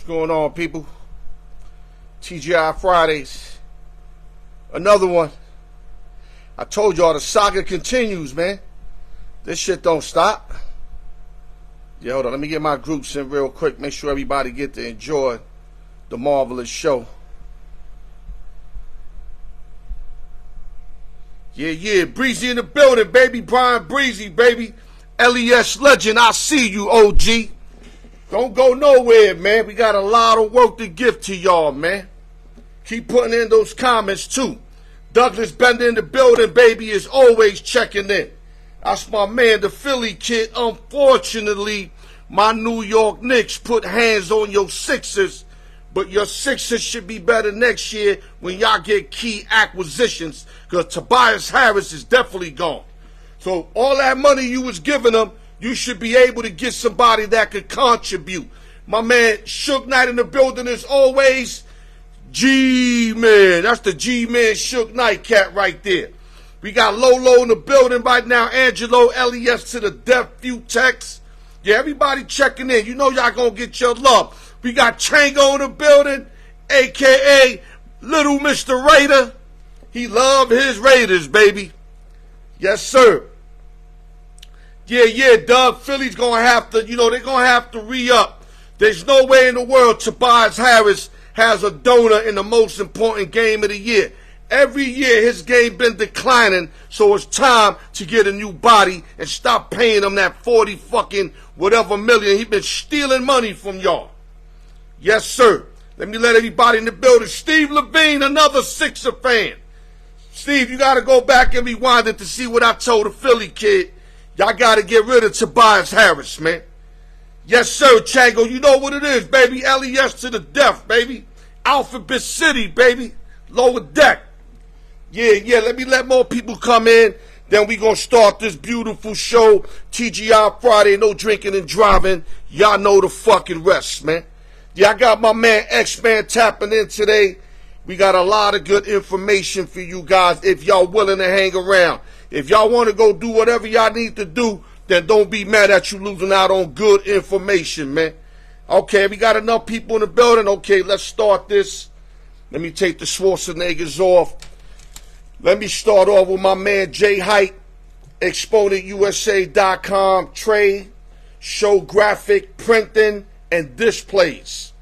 What's going on, people? TGI Fridays. Another one. I told y'all the saga continues, man. This shit don't stop. Yeah, hold on. Let me get my groups in real quick. Make sure everybody get to enjoy the marvelous show. Yeah. Breezy in the building, baby. Brian Breezy, baby. LES legend. I see you, OG. Don't go nowhere, man. We got a lot of work to give to y'all, man. Keep putting in those comments, too. Douglas Bender in the building, baby, is always checking in. That's my man, the Philly kid. Unfortunately, my New York Knicks put hands on your Sixers, but your Sixers should be better next year when y'all get key acquisitions, because Tobias Harris is definitely gone. So all that money you was giving them, you should be able to get somebody that could contribute. My man Suge Knight in the building as always. G-Man. That's the G-Man Suge Knight cat right there. We got Lolo in the building right now. Angelo, LES to the death, few texts. Yeah, everybody checking in. You know y'all gonna get your love. We got Chango in the building, a.k.a. Little Mr. Raider. He love his Raiders, baby. Yes, sir. Yeah, Doug. Philly's going to have to, they're going to have to re-up. There's no way in the world Tobias Harris has a donor in the most important game of the year. Every year his game been declining, so it's time to get a new body and stop paying him that 40 fucking whatever million. He been stealing money from y'all. Yes, sir. Let me let everybody in the building. Steve Levine, another Sixer fan. Steve, you got to go back and rewind it to see what I told the Philly kid. Y'all got to get rid of Tobias Harris, man. Yes, sir, Chango. You know what it is, baby. LES to the death, baby. Alphabet City, baby. Lower deck. Yeah. Let me let more people come in. Then we going to start this beautiful show. TGI Friday, no drinking and driving. Y'all know the fucking rest, man. Yeah, I got my man X-Man tapping in today. We got a lot of good information for you guys if y'all willing to hang around. If y'all want to go do whatever y'all need to do, then don't be mad at you losing out on good information, man. Okay, we got enough people in the building. Okay, let's start this. Let me take the Schwarzeneggers off. Let me start off with my man Jay Height, ExponentUSA.com, trade, show graphic, printing, and displays.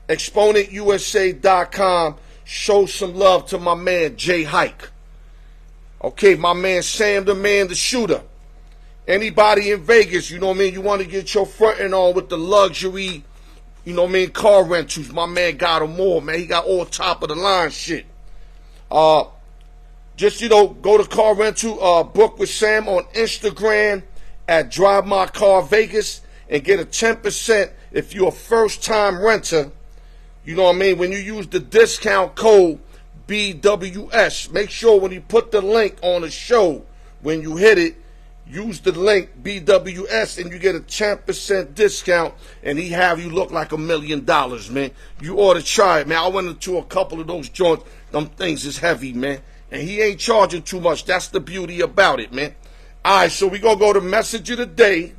ExponentUSA.com, show some love to my man Jay Height. Okay, my man Sam the Man the Shooter. Anybody in Vegas, you want to get your fronting on with the luxury, car rentals. My man got them all, man. He got all top of the line shit. Just, go to car rental, book with Sam on Instagram at Drive My Car Vegas and get a 10% if you're a first time renter. When you use the discount code BWS, make sure when you put the link on the show, when you hit it, use the link BWS and you get a 10% discount, and he have you look like $1 million, man. You ought to try it, man. I went into a couple of those joints. Them things is heavy, man. And he ain't charging too much. That's the beauty about it, man. All right, so we going to go to message of the day,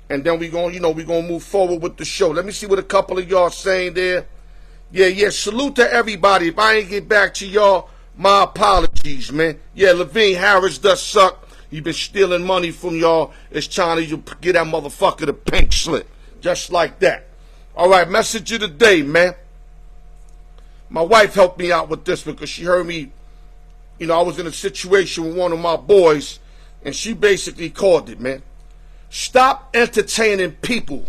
and then we going to move forward with the show. Let me see what a couple of y'all saying there. Yeah, salute to everybody. If I ain't get back to y'all, my apologies, man. Yeah, Levine Harris does suck. He been stealing money from y'all. It's time to get that motherfucker the pink slip. Just like that. All right, message of the day, man. My wife helped me out with this because she heard me, I was in a situation with one of my boys, and she basically called it, man. Stop entertaining people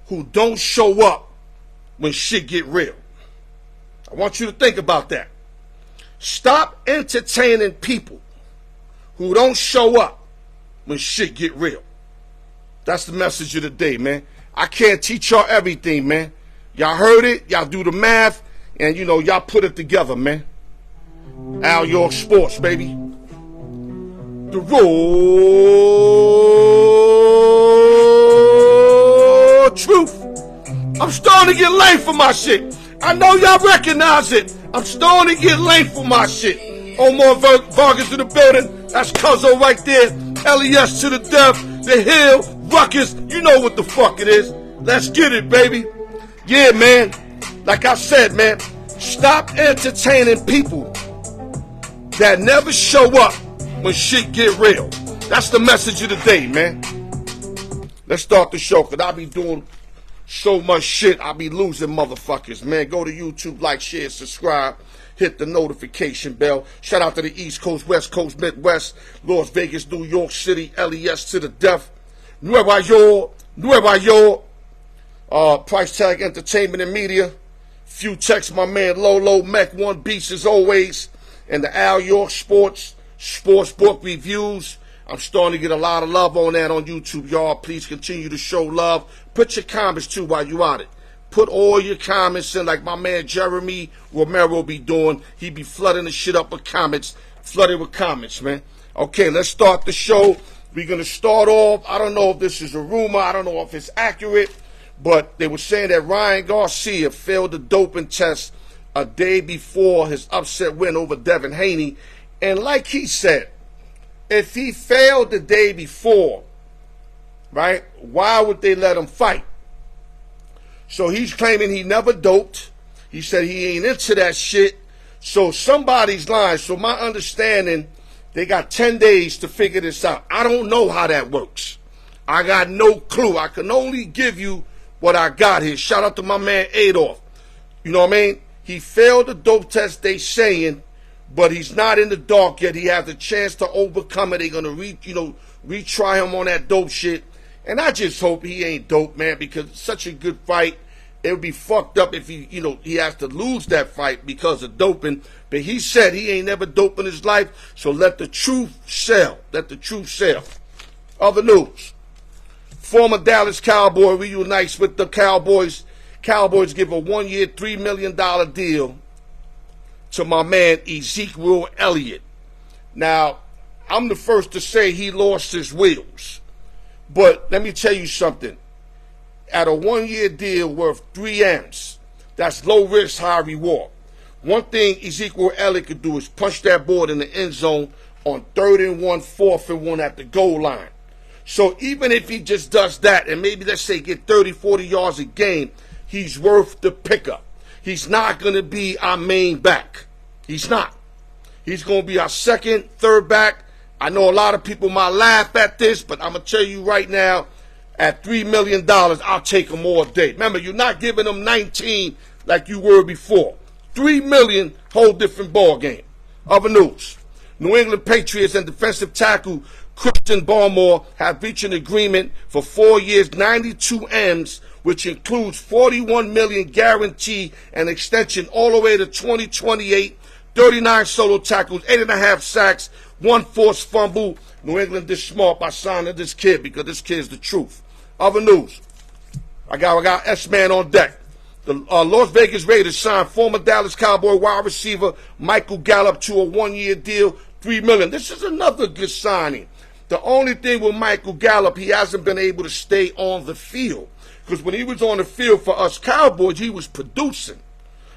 who don't show up when shit get real. I want you to think about that. Stop entertaining people who don't show up when shit get real. That's the message of the day, man. I can't teach y'all everything, man. Y'all heard it, y'all do the math, and y'all put it together, man. Al York Sports, baby. The raw truth. I'm starting to get lame for my shit. I know y'all recognize it. I'm starting to get lame for my shit. Omar Vargas in the building. That's Cuzzo right there. LES to the death. The Hill. Ruckus. You know what the fuck it is. Let's get it, baby. Yeah, man. Like I said, man, stop entertaining people that never show up when shit get real. That's the message of the day, man. Let's start the show, because I be doing so much shit, I be losing motherfuckers, man. Go to YouTube, like, share, subscribe, hit the notification bell. Shout out to the East Coast, West Coast, Midwest, Las Vegas, New York City, LES to the death. Nueva York, Price Tag Entertainment and Media. Few texts, my man Lolo, Mech One Beats as always. And the Al York Sports book reviews. I'm starting to get a lot of love on that on YouTube, y'all. Please continue to show love. Put your comments, too, while you at it. Put all your comments in, like my man Jeremy Romero be doing. He be flooding the shit up with comments. Flooded with comments, man. Okay, let's start the show. We're going to start off. I don't know if this is a rumor. I don't know if it's accurate. But they were saying that Ryan Garcia failed the doping test a day before his upset win over Devin Haney. And like he said, if he failed the day before, right, why would they let him fight? So he's claiming he never doped. He said he ain't into that shit. So somebody's lying. So my understanding, they got 10 days to figure this out. I don't know how that works. I got no clue. I can only give you what I got here. Shout out to my man Adolf. You know what I mean? He failed the dope test, they saying, but he's not in the dark yet. He has a chance to overcome it. They're gonna retry him on that dope shit. And I just hope he ain't dope, man, because it's such a good fight. It would be fucked up if he has to lose that fight because of doping. But he said he ain't never doped in his life, so let the truth sell. Let the truth sell. Other news. Former Dallas Cowboy reunites with the Cowboys. Cowboys give a 1-year, $3 million deal to my man Ezekiel Elliott. Now, I'm the first to say he lost his wheels. But let me tell you something. At a 1-year deal worth 3 M's, that's low risk, high reward. One thing Ezekiel Elliott could do is punch that board in the end zone on 3rd and 1, 4th and 1 at the goal line. So even if he just does that and maybe, let's say, get 30, 40 yards a game, he's worth the pickup. He's not going to be our main back. He's not. He's going to be our second, third back. I know a lot of people might laugh at this, but I'm going to tell you right now, at $3 million, I'll take him all day. Remember, you're not giving him 19 like you were before. $3 million, whole different ball game. Other news. New England Patriots and defensive tackle Christian Barmore have reached an agreement for 4 years, 92 M's, which includes $41 million guarantee and extension all the way to 2028, 39 solo tackles, 8.5 sacks, 1 forced fumble. New England is smart by signing this kid because this kid's the truth. Other news. I got S-Man on deck. The Las Vegas Raiders signed former Dallas Cowboy wide receiver Michael Gallup to a 1-year deal, $3 million. This is another good signing. The only thing with Michael Gallup, he hasn't been able to stay on the field. Because when he was on the field for us Cowboys, he was producing.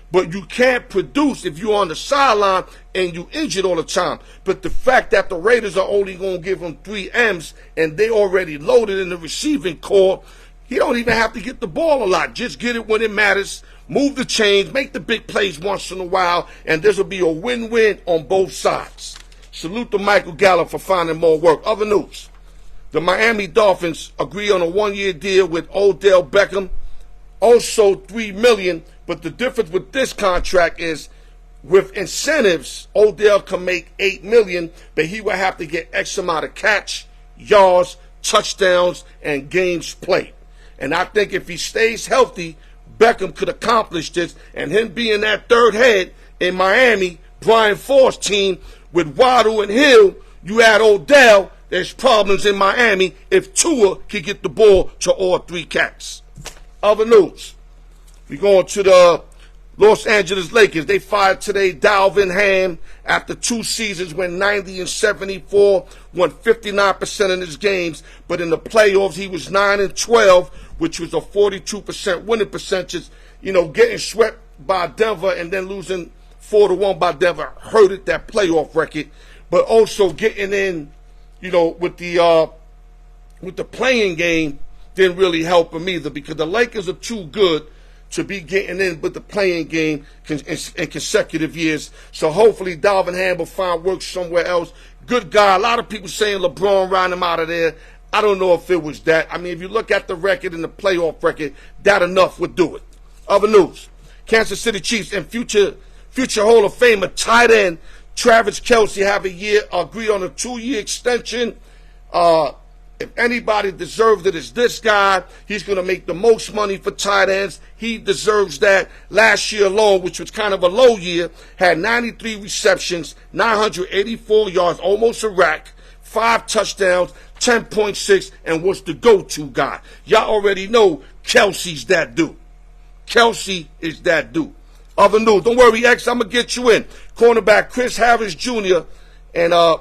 But you can't produce if you're on the sideline and you injured all the time. But the fact that the Raiders are only going to give him 3 M's and they already loaded in the receiving corps, he don't even have to get the ball a lot. Just get it when it matters. Move the chains, make the big plays once in a while, and this will be a win-win on both sides. Salute to Michael Gallup for finding more work. Other news. The Miami Dolphins agree on a 1-year deal with Odell Beckham. Also $3 million, but the difference with this contract is with incentives, Odell can make $8 million, but he will have to get X amount of catch, yards, touchdowns, and games played. And I think if he stays healthy, Beckham could accomplish this, and him being that third head in Miami, Brian Ford's team, with Waddle and Hill, you add Odell, there's problems in Miami if Tua can get the ball to all 3 cats. Other news. We going to the Los Angeles Lakers. They fired today Dalvin Ham after 2 seasons, went 90 and 74, won 59% of his games. But in the playoffs, he was 9 and 12, which was a 42% winning percentage. You know, getting swept by Denver and then losing 4-1 by Denver hurted that playoff record. But also getting in, you know, with the playing game didn't really help him either, because the Lakers are too good to be getting in with the playing game in consecutive years. So hopefully Dalvin Ham will find work somewhere else. Good guy. A lot of people saying LeBron ran him out of there. I don't know if it was that. I mean, if you look at the record and the playoff record, that enough would do it. Other news. Kansas City Chiefs and future Hall of Famer tight end Travis Kelce have agreed on a 2-year extension. If anybody deserves it, it's this guy. He's going to make the most money for tight ends. He deserves that. Last year alone, which was kind of a low year, had 93 receptions, 984 yards, almost a rack, 5 touchdowns, 10.6, and was the go-to guy. Y'all already know Kelce's that dude. Kelce is that dude. Other news, don't worry, X, I'm going to get you in. Cornerback Chris Harris Jr. and a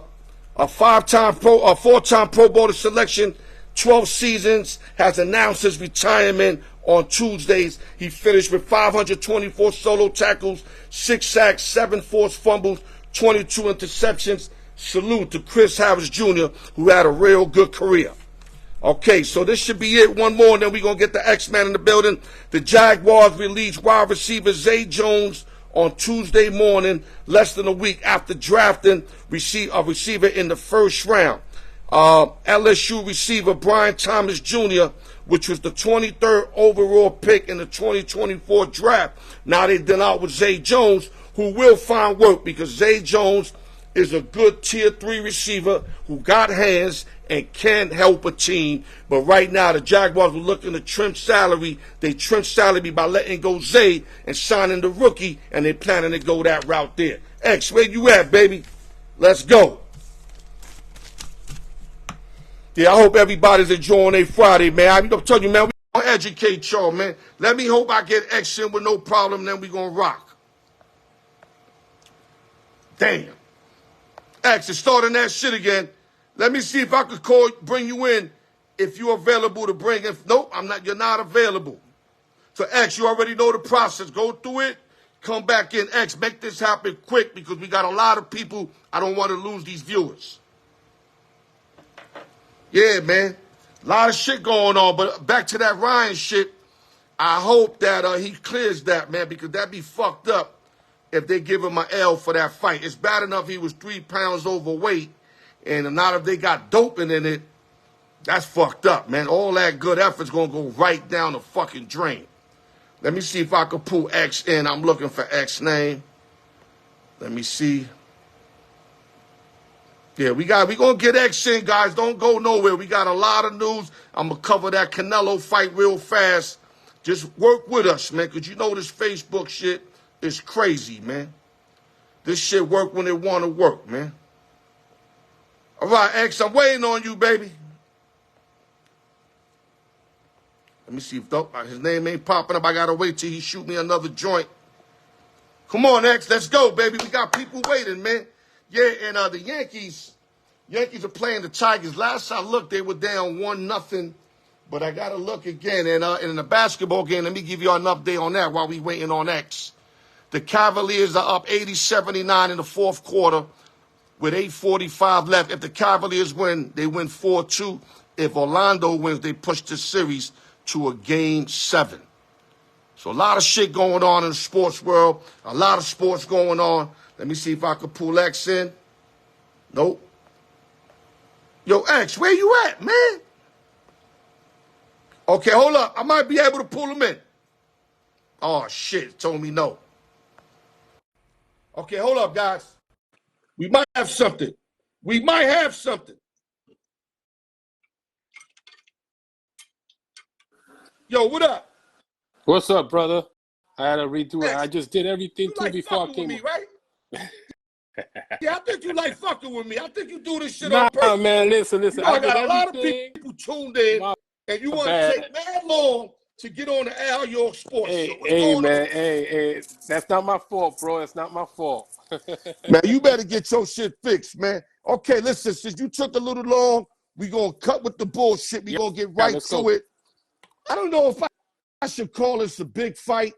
4-time Pro Bowler selection, 12 seasons, has announced his retirement on Tuesdays. He finished with 524 solo tackles, 6 sacks, 7 forced fumbles, 22 interceptions. Salute to Chris Harris Jr., who had a real good career. Okay, so this should be it. One more, and then we're going to get the X-Man in the building. The Jaguars released wide receiver Zay Jones on Tuesday morning, less than a week after drafting a receiver in the first round. LSU receiver Brian Thomas Jr., which was the 23rd overall pick in the 2024 draft. Now they done out with Zay Jones, who will find work because Zay Jones is a good tier 3 receiver who got hands and can help a team. But right now, the Jaguars were looking to trim salary. They trimmed salary by letting go Zay and signing the rookie, and they're planning to go that route there. X, where you at, baby? Let's go. Yeah, I hope everybody's enjoying their Friday, man. I'm telling you, man, we're going to educate y'all, man. Let me hope I get X in with no problem, then we're going to rock. Damn. X, it's starting that shit again. Let me see if I could bring you in if you're available to bring in. Nope, you're not available. So X, you already know the process. Go through it, come back in. X, make this happen quick because we got a lot of people. I don't want to lose these viewers. Yeah, man. A lot of shit going on, but back to that Ryan shit. I hope that he clears that, man, because that'd be fucked up if they give him an L for that fight. It's bad enough he was 3 pounds overweight, and not if they got doping in it, that's fucked up, man. All that good effort's going to go right down the fucking drain. Let me see if I can pull X in. I'm looking for X name. Let me see. Yeah, we going to get X in, guys. Don't go nowhere. We got a lot of news. I'm going to cover that Canelo fight real fast. Just work with us, man, because you know this Facebook shit is crazy, man. This shit work when it want to work, man. All right, X, I'm waiting on you, baby. Let me see if his name ain't popping up. I got to wait till he shoot me another joint. Come on, X, let's go, baby. We got people waiting, man. Yeah, and the Yankees are playing the Tigers. Last I looked, they were down 1-0. But I got to look again. And in the basketball game, let me give you an update on that while we waiting on X. The Cavaliers are up 80-79 in the fourth quarter with 8:45 left. If the Cavaliers win, they win 4-2. If Orlando wins, they push the series to a Game 7. So a lot of shit going on in the sports world. A lot of sports going on. Let me see if I can pull X in. Nope. Yo, X, where you at, man? Okay, hold up. I might be able to pull him in. Oh, shit. It told me no. Okay, hold up, guys. We might have something. Yo, what up? What's up, brother? I had to redo it. I just did everything too before I came. Me, right? Yeah, I think you like fucking with me. I think you do this shit on purpose. Nah, man, listen. You know, I got a lot of people tuned in, and you want to take that long to get on the Al York Sports Show. Hey, that's not my fault, bro. It's not my fault. Man, you better get your shit fixed, man. Okay, listen, since you took a little long, we going to cut with the bullshit. We going to get right to it. I don't know if I should call this a big fight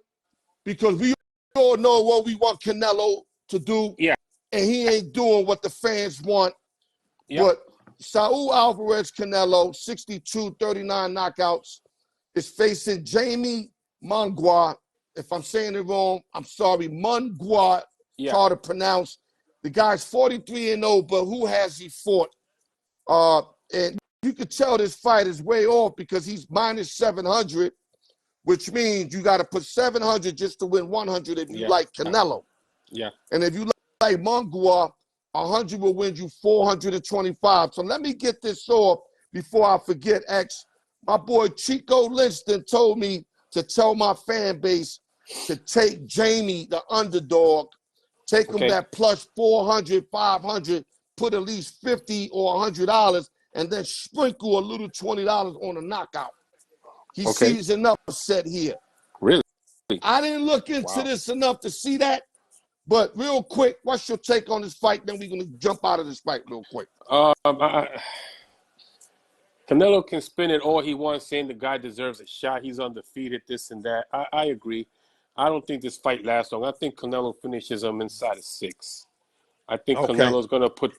because we all know what we want Canelo to do. Yeah. And he ain't doing what the fans want. Yep. But Saul Alvarez Canelo, 62-39 knockouts, is facing Jamie Munguia, if I'm saying it wrong, I'm sorry. Munguia, Yeah. hard to pronounce. The guy's 43-0, but who has he fought? And you could tell this fight is way off because he's minus 700, which means you got to put 700 just to win 100 if you like Canelo. Yeah. And if you like Munguia, 100 will win you 425. So let me get this off before I forget, X. My boy Chico Linston told me to tell my fan base to take Jamie, the underdog, take him that plus 400, 500, put at least $50 or $100, and then sprinkle a little $20 on a knockout. He sees an upset here. Really? I didn't look into this enough to see that. But real quick, what's your take on this fight? Then we're going to jump out of this fight real quick. Canelo can spin it all he wants, saying the guy deserves a shot. He's undefeated, this and that. I agree. I don't think this fight lasts long. I think Canelo finishes him inside of 6. I think Canelo's going to put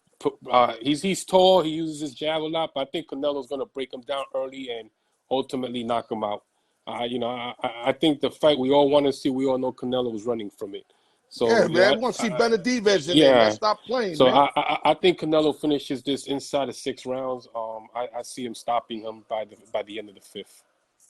he's tall. He uses his jab a lot, but I think Canelo's going to break him down early and ultimately knock him out. I think the fight we all want to see, we all know Canelo was running from it. So, man, we want to see Benavidez in there. Man. Stop playing, so man. I think Canelo finishes this inside of 6 rounds. I see him stopping him by the end of the 5th.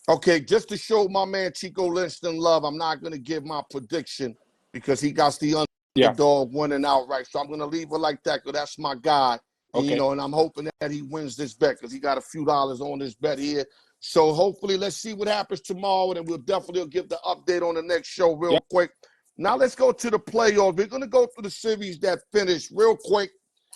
Okay, just to show my man Chico Linston love, I'm not going to give my prediction because he got the underdog winning outright. So I'm going to leave it like that because that's my guy. And, you know, and I'm hoping that he wins this bet because he got a few dollars on this bet here. So hopefully, let's see what happens tomorrow, and we'll definitely give the update on the next show real quick. Now let's go to the playoffs. We're going to go through the series that finished real quick,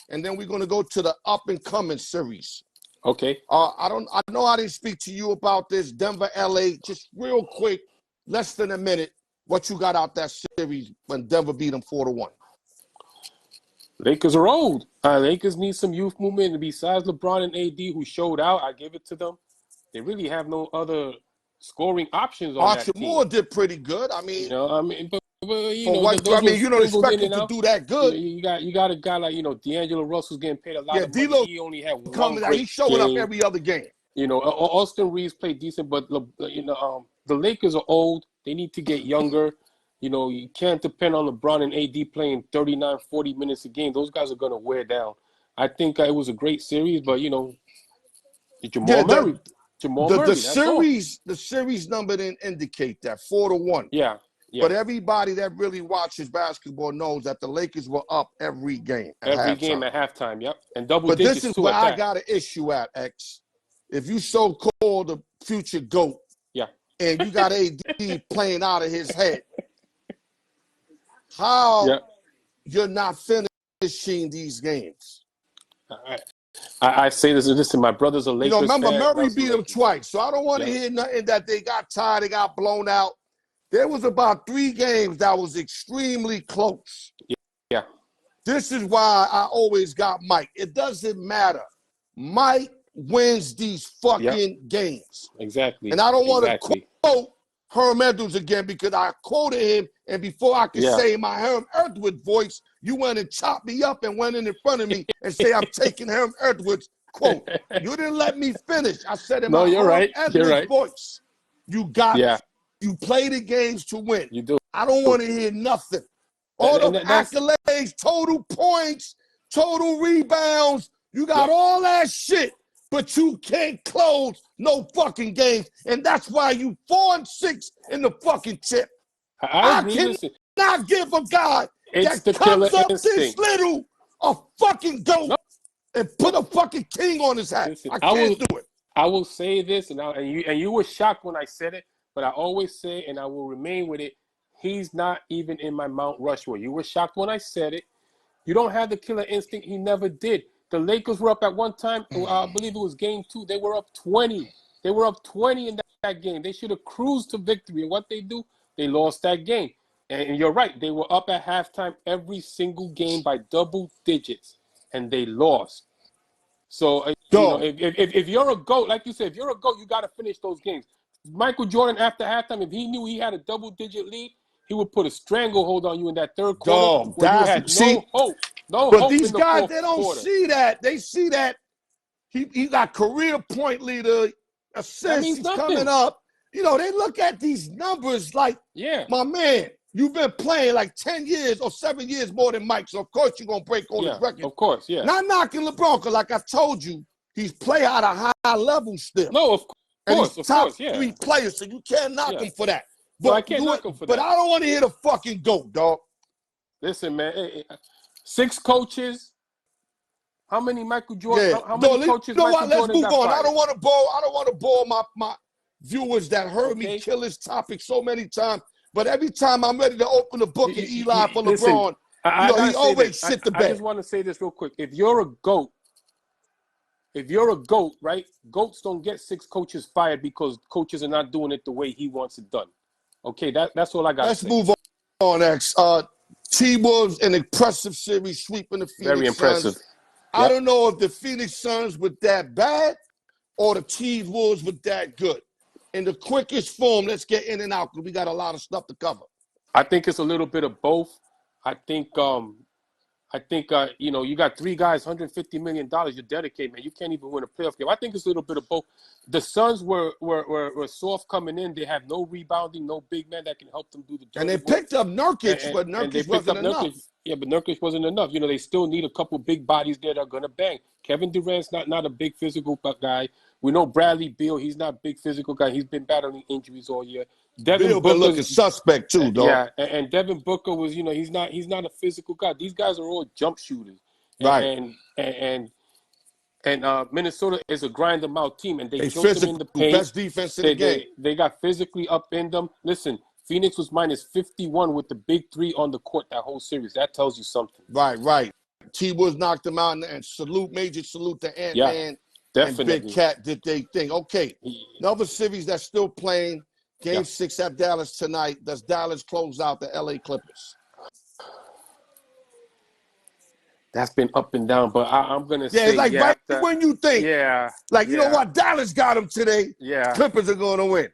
and then we're going to go to the up-and-coming series. Okay. I know I didn't speak to you about this. Denver, LA, just real quick, less than a minute. What you got out that series when Denver beat them 4-1? Lakers are old. Lakers need some youth movement. And besides LeBron and AD, who showed out, I give it to them. They really have no other scoring options on that team. Moore did pretty good. I mean, but you don't expect him to do that good. You got a guy like D'Angelo Russell's getting paid a lot of money. He only had one great He's showing up every other game. Austin Reeves played decent, but the Lakers are old. They need to get younger. You can't depend on LeBron and AD playing 39, 40 minutes a game. Those guys are going to wear down. I think it was a great series, but Jamal Murray. The series number didn't indicate that 4-1. Yeah. But everybody that really watches basketball knows that the Lakers were up every game. Every game at halftime. Yep, and double digits. But this is where I got an issue at, X. If you so-called the future GOAT, and you got AD playing out of his head, how you're not finishing these games? I say this. Listen, my brother's a Lakers remember fan. Murray beat him twice, so I don't want to hear nothing that they got tired, they got blown out. There was about 3 games that was extremely close. Yeah. This is why I always got Mike. It doesn't matter. Mike wins these fucking games. Exactly. And I don't want to quote Herm Edwards again because I quoted him, and before I could say my Herm Edwards voice, you went and chopped me up and went in front of me and say I'm taking Herm Edwards quote. You didn't let me finish. I said in my Herm Edwards voice, you play the games to win. You do. I don't want to hear nothing. All the accolades, total points, total rebounds. You got all that shit, but you can't close no fucking games. And that's why you 4-6 in the fucking chip. I cannot give a guy that comes up this little a fucking goat and put a fucking king on his hat. I can't do it. I will say this, and you were shocked when I said it. But I always say, and I will remain with it, he's not even in my Mount Rushmore. You were shocked when I said it. You don't have the killer instinct. He never did. The Lakers were up at one time. I believe it was game 2. They were up 20. They were up 20 in that game. They should have cruised to victory. And what they do, they lost that game. And you're right. They were up at halftime every single game by double digits, and they lost. So, if you're a GOAT, like you said, if you're a GOAT, you got to finish those games. Michael Jordan, after halftime, if he knew he had a double-digit lead, he would put a stranglehold on you in that third quarter. You had no hope. But these guys, they don't see that. They see that he got career point leader assists. He's coming up. you know, they look at these numbers like, my man, you've been playing like 10 years or 7 years more than Mike, so of course you're going to break all his records. Of course, yeah. Not knocking LeBron, because like I told you, he's play at a high level still. No, of course, and he's top yeah. 3 players, so you can't knock him for that. But I can't knock him for that. But I don't want to hear the fucking GOAT, dog. Listen, man, 6 coaches. How many Michael Jordan? How many coaches? You know what? Let's Jordan move on. Fired? I don't want to bore my viewers that heard me kill this topic so many times. But every time I'm ready to open the book and Eli for LeBron, he always sit the bed. I just want to say this real quick. If you're a GOAT, right? GOATs don't get 6 coaches fired because coaches are not doing it the way he wants it done. Okay, that's all I got. Let's move on, X. T-Wolves, an impressive series, sweeping the Phoenix Very impressive. Suns. I don't know if the Phoenix Suns were that bad or the T-Wolves were that good. In the quickest form, let's get in and out because we got a lot of stuff to cover. I think it's a little bit of both. I think you got 3 guys, $150 million. You're dedicated, man. You can't even win a playoff game. I think it's a little bit of both. The Suns were soft coming in. They have no rebounding, no big man that can help them do the job. And they picked up Nurkic, but Nurkic wasn't enough. Yeah, but Nurkic wasn't enough. You know, they still need a couple big bodies there that are going to bang. Kevin Durant's not a big physical guy. We know Bradley Beal, he's not a big physical guy. He's been battling injuries all year. Beal been looking suspect too, though. Yeah, and Devin Booker was, he's not a physical guy. These guys are all jump shooters. Right. And Minnesota is a grind them out team, and they killed them in the paint. Best defense in the game. They got physically up in them. Listen, Phoenix was minus 51 with the big 3 on the court that whole series. That tells you something. Right. T-Wolves knocked them out, and major salute to Ant-Man. Definitely. And Big Cat did they thing. Okay, another series that's still playing. Game 6 at Dallas tonight. Does Dallas close out the LA Clippers? That's been up and down, but I'm going to say it's like right when you think. Like, you know what? Dallas got them today. Clippers are going to win.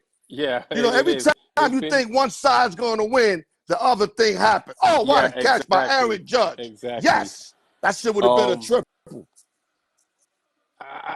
Every time you think one side's going to win, the other thing happens. Oh, what a catch by Aaron Judge. Exactly. Yes. That shit would have been a triple.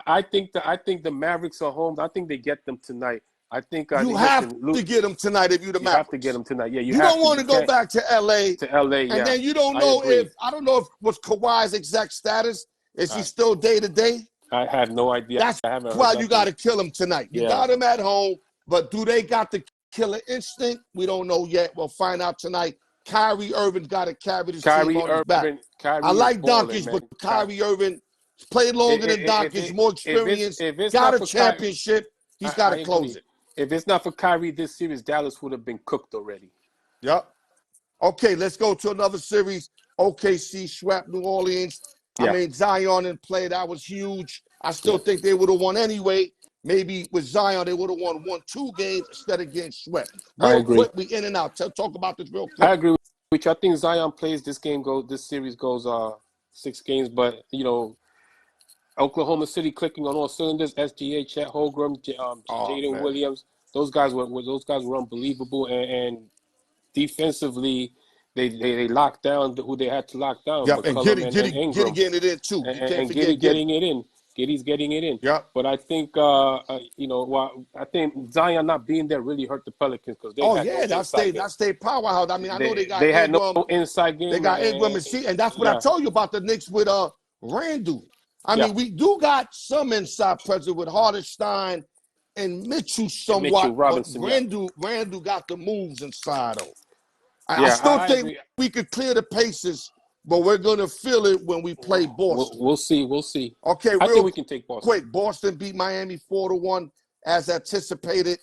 I think the Mavericks are home. I think they get them tonight. I think you have to get them tonight if you're the Mavericks. You have to get them tonight. Yeah, you don't want to go back to LA. And then you don't know I don't know if what's Kawhi's exact status. Is he still day to day? I have no idea. That's why you got to kill him tonight. You got him at home, but do they got the killer instinct? We don't know yet. We'll find out tonight. Kyrie Irving's got to carry this team on his back. I like Doncic, but Kyrie Irving played longer than Doncic, more experience, got a championship. He's got to close it. If it's not for Kyrie this series, Dallas would have been cooked already. Yep. Okay, let's go to another series. OKC swept New Orleans. I mean, Zion in play. That was huge. I still think they would have won anyway. Maybe with Zion, they would have won 1-2 games instead of getting swept. Real quick, we in and out. Talk about this real quick. I agree with you. I think Zion plays this series goes 6 games, but, Oklahoma City clicking on all cylinders. SGA, Chet Holmgren, Jaden Williams. Those guys were unbelievable, and defensively they locked down who they had to lock down. Yeah, and Giddey getting it in too. And Giddey getting it in. Giddy's getting it in. Yeah. But I think I think Zion not being there really hurt the Pelicans because they that's their powerhouse. I mean, I know they got had no inside game. They got Ingram and that's what I told you about the Knicks with Randall. I mean, we do got some inside pressure with Hardenstein and Mitchell somewhat. Mitchell Robinson, Randall got the moves inside, though. I still think we could clear the paces, but we're going to feel it when we play Boston. We'll see. Okay, I think we can take Boston. Quick, Boston beat Miami 4-1 as anticipated.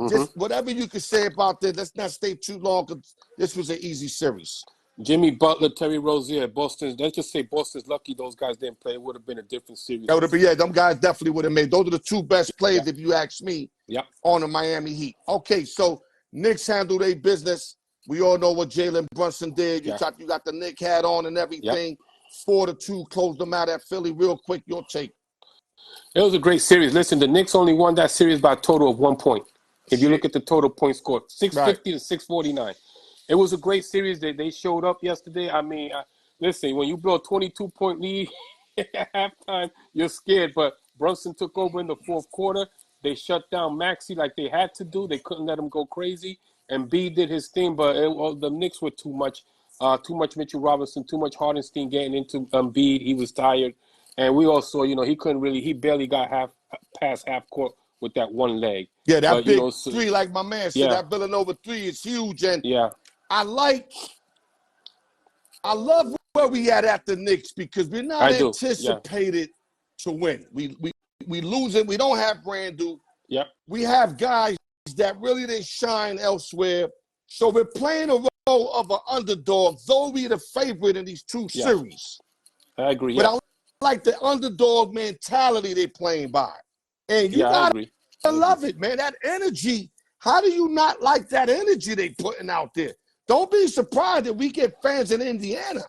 Just whatever you can say about this, let's not stay too long because this was an easy series. Jimmy Butler, Terry Rozier, Boston. Let's just say Boston's lucky those guys didn't play. It would have been a different series. That would have been, them guys definitely would have made. Those are the 2 best players, if you ask me, on the Miami Heat. Okay, so Knicks handled their business. We all know what Jalen Brunson did. You got the Knick hat on and everything. 4-2, closed them out at Philly. Real quick, your take. It was a great series. Listen, the Knicks only won that series by a total of 1 point. If you look at the total point score, 650 to 649. It was a great series. They showed up yesterday. I mean, listen, when you blow a 22-point lead at halftime, you're scared. But Brunson took over in the fourth quarter. They shut down Maxey like they had to do. They couldn't let him go crazy. And B did his thing, but the Knicks were too much Mitchell Robinson, too much Hardenstein getting into Embiid. He was tired. And we also, he barely got past half court with that one leg. Yeah, that big three, like my man said, that Villanova three is huge. And I love where we at the Knicks because we're not anticipated to win. We lose it. We don't have Brandu. Yep. We have guys that really didn't shine elsewhere. So we're playing a role of an underdog, though we're the favorite in these two series. I agree. But I like the underdog mentality they're playing by. And you gotta love it, man. That energy. How do you not like that energy they putting out there? Don't be surprised that we get fans in Indiana.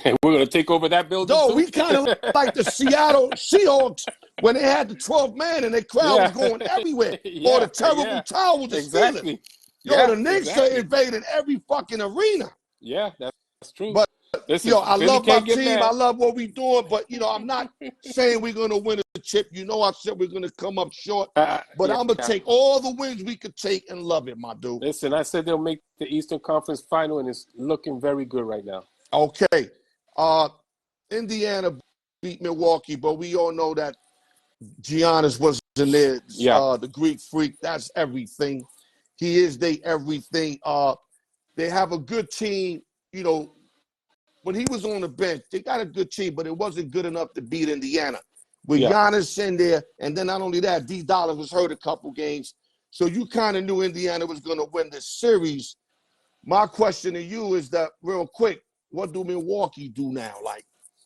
And we're going to take over that building, No, too? we kind of like the Seattle Seahawks when they had the 12th man and their crowd was going everywhere. Or the terrible towel with the Steelers. The Knicks are invading every fucking arena. Yeah, that's true. But, I love my team. I love what we're doing. But, I'm not saying we're going to win a chip. I said we're going to come up short. But I'm going to take all the wins we could take and love it, my dude. Listen, I said they'll make the Eastern Conference final, and it's looking very good right now. Okay. Indiana beat Milwaukee, but we all know that Giannis wasn't there. The Greek freak, that's everything. He is everything. They have a good team. When he was on the bench, they got a good team, but it wasn't good enough to beat Indiana. With Giannis in there, and then not only that, D. Dollar was hurt a couple games. So you kind of knew Indiana was going to win this series. My question to you is that, real quick, what do Milwaukee do now? Like,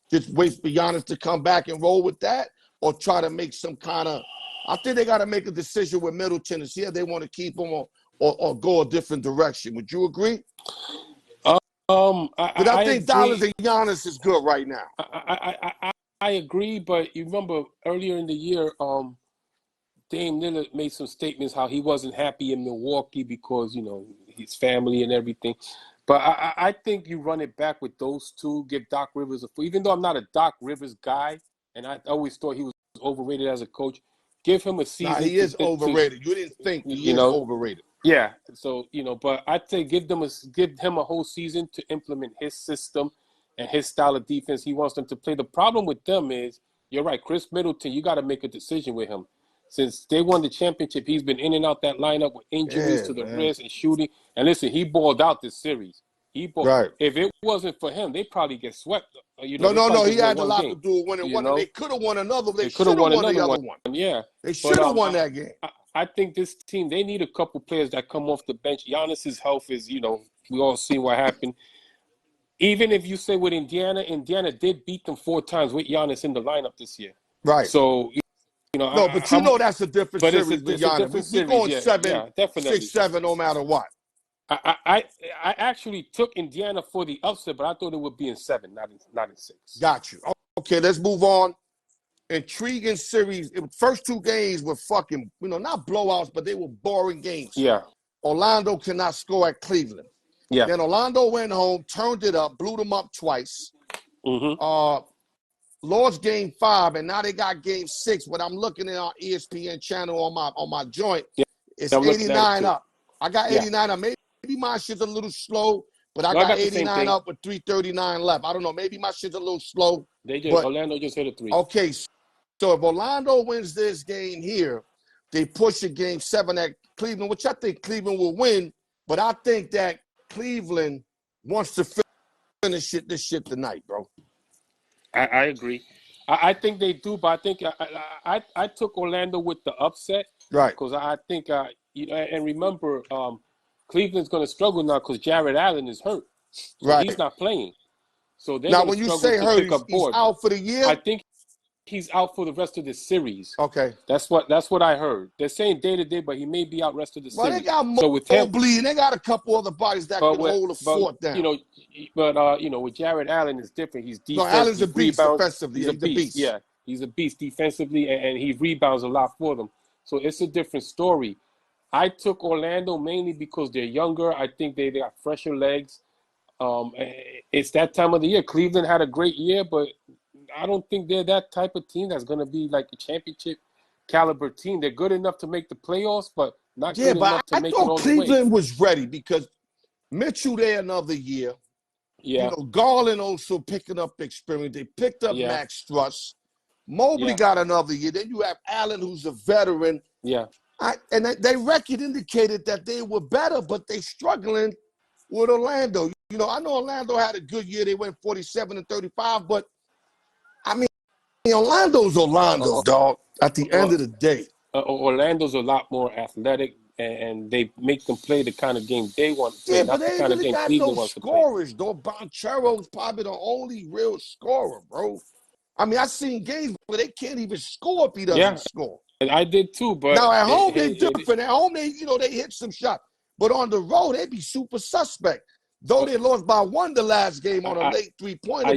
just wait for Giannis to come back and roll with that, or try to make some kind of – I think they got to make a decision with Middleton and see if they want to keep him or go a different direction. Would you agree? I think Dollars and Giannis is good right now. I agree, but you remember earlier in the year, Dame Lillard made some statements how he wasn't happy in Milwaukee because, his family and everything. But I think you run it back with those two, give Doc Rivers even though I'm not a Doc Rivers guy, and I always thought he was overrated as a coach, give him a season. Nah, he is overrated. You didn't think he is overrated. Yeah. So, but I'd say give him a whole season to implement his system and his style of defense he wants them to play. The problem with them is, you're right, Chris Middleton, you got to make a decision with him. Since they won the championship, he's been in and out that lineup with injuries to the wrist and shooting. And listen, he balled out this series. Right. If it wasn't for him, they probably get swept. No. He had a lot to do with winning one. They could have won another. They should have won the other one. Yeah. They should have won that game. I think this team, they need a couple players that come off the bench. Giannis's health is, we all seen what happened. Even if you say with Indiana did beat them 4 times with Giannis in the lineup this year. Right. So, that's a different series with Giannis. We're going 6-7 no matter what. I actually took Indiana for the upset, but I thought it would be in 7, not in 6. Got you. Okay, let's move on. Intriguing series. First 2 games were fucking, not blowouts, but they were boring games. Yeah. Orlando cannot score at Cleveland. Yeah. Then Orlando went home, turned it up, blew them up twice. Mm-hmm. Lost game 5, and now they got game 6. But I'm looking at our ESPN channel on my joint. Yeah. It's 89 up. I got 89 up. Maybe my shit's a little slow, but I got 89 up with 3:39 left. I don't know. Maybe my shit's a little slow. Orlando just hit a 3. Okay, so if Orlando wins this game here, they push a game 7 at Cleveland, which I think Cleveland will win. But I think that Cleveland wants to finish this shit tonight, bro. I agree. I think they do, but I think I took Orlando with the upset. Right. Because I think, and remember, Cleveland's going to struggle now because Jared Allen is hurt. So right. He's not playing. So now, when you say hurt, he's out for the year? I think he's out for the rest of the series. Okay. That's what I heard. They're saying day-to-day, but he may be out rest of the series. They got bleeding. They got a couple other bodies that can hold a fort down. With Jared Allen, it's different. He's defensive. No, Allen's a beast defensively. He's a beast. Yeah, he's a beast defensively, and he rebounds a lot for them. So it's a different story. I took Orlando mainly because they're younger. I think they got fresher legs. It's that time of the year. Cleveland had a great year, but I don't think they're that type of team that's going to be like a championship caliber team. They're good enough to make the playoffs, but not good but enough to I make it thought all the way. Cleveland was ready because Mitchell there another year. Yeah. You know, Garland also picking up experience. They picked up Max Struss. Mobley got another year. Then you have Allen, who's a veteran. Yeah. And their record indicated that they were better, but they struggling with Orlando. You know, I know Orlando had a good year. They went 47-35, but I mean, Orlando's Orlando, dog, at the end of the day. Orlando's a lot more athletic, and they make them play the kind of game they want to play, Yeah, not but the they kind of really game got Cleveland no wants to play. scorers, though. Bonchero's probably the only real scorer, bro. I mean, I've seen games where they can't even score if he doesn't score. And I did too, but now at home they're different. At home they hit some shots, but on the road they be super suspect. Though they lost by one the last game on a late 3-pointer.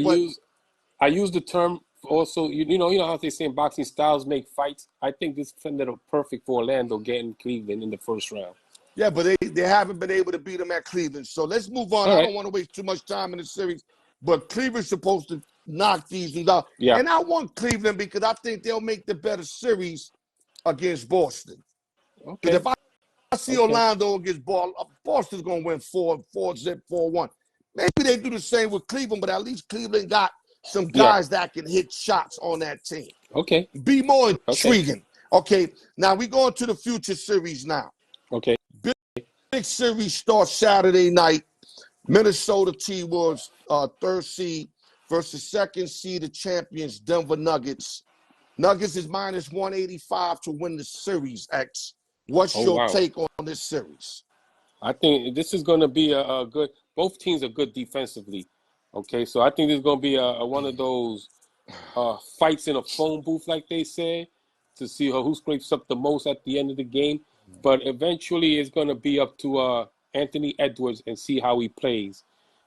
I use the term also. You know how they say in boxing, styles make fights. I think this is perfect for Orlando getting Cleveland in the first round. Yeah, but they haven't been able to beat them at Cleveland. So let's move on. I don't want to waste too much time in the series, but Cleveland's supposed to knock these dudes out. Yeah. And I want Cleveland because I think they'll make the better series against Boston. Okay. If I see Orlando against Boston's going to win 4-1. Maybe they do the same with Cleveland, but at least Cleveland got some guys that can hit shots on that team. Okay. Be more intriguing. Okay. Now we going to the future series now. Okay. Big series starts Saturday night. Minnesota T-Wolves, third seed versus second seed, the champions, Denver Nuggets. Nuggets is minus 185 to win the series, X. What's your take on this series? I think this is going to be a good – both teams are good defensively. Okay, so I think this is going to be one of those fights in a phone booth, like they say, to see who scrapes up the most at the end of the game. But eventually it's going to be up to Anthony Edwards and see how he plays.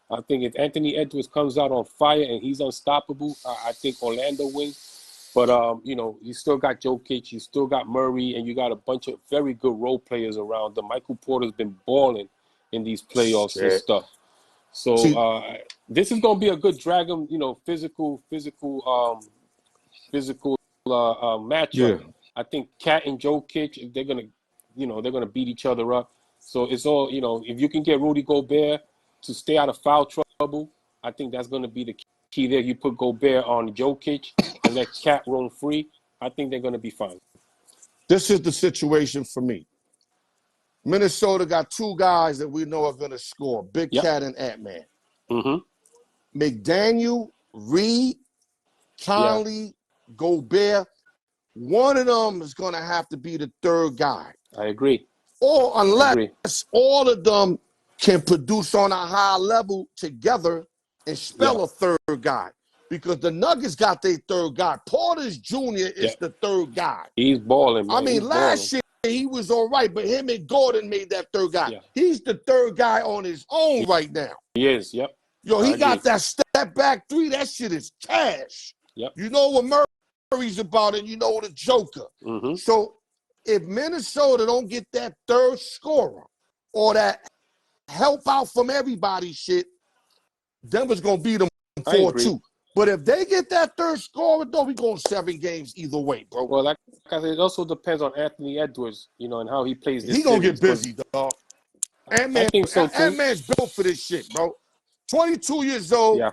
I think if Anthony Edwards comes out on fire and he's unstoppable, I think Orlando wins. But, you still got Jokic, you still got Murray, and you got a bunch of very good role players around them. Michael Porter's been balling in these playoffs and stuff. So this is going to be a good Dragon, physical matchup. Yeah. I think Cat and Jokic, they're going to beat each other up. So it's all, if you can get Rudy Gobert to stay out of foul trouble, I think that's going to be the key there. You put Gobert on Jokic and let Cat roam free. I think they're going to be fine. This is the situation for me. Minnesota got two guys that we know are going to score, Big Cat and Ant-Man. Mm-hmm. McDaniel, Reed, Conley, Gobert. One of them is going to have to be the third guy. I agree. Or unless all of them can produce on a high level together and spell a third guy. Because the Nuggets got their third guy. Porter Jr. is the third guy. He's balling, man. I mean, last year he was all right, but him and Gordon made that third guy. Yeah. He's the third guy on his own right now. He is, yep. Yo, he got that step back three. That shit is cash. Yep. You know what Murray's about, and you know the Joker. Mm-hmm. So if Minnesota don't get that third scorer or that help out from everybody shit, Denver's going to beat them 4-2. But if they get that third scorer, though, we going 7 games either way, bro. Well, like I said, it also depends on Anthony Edwards, and how he plays this. He going to get busy, dog. Ant-Man's built for this shit, bro. 22 years old. Yeah.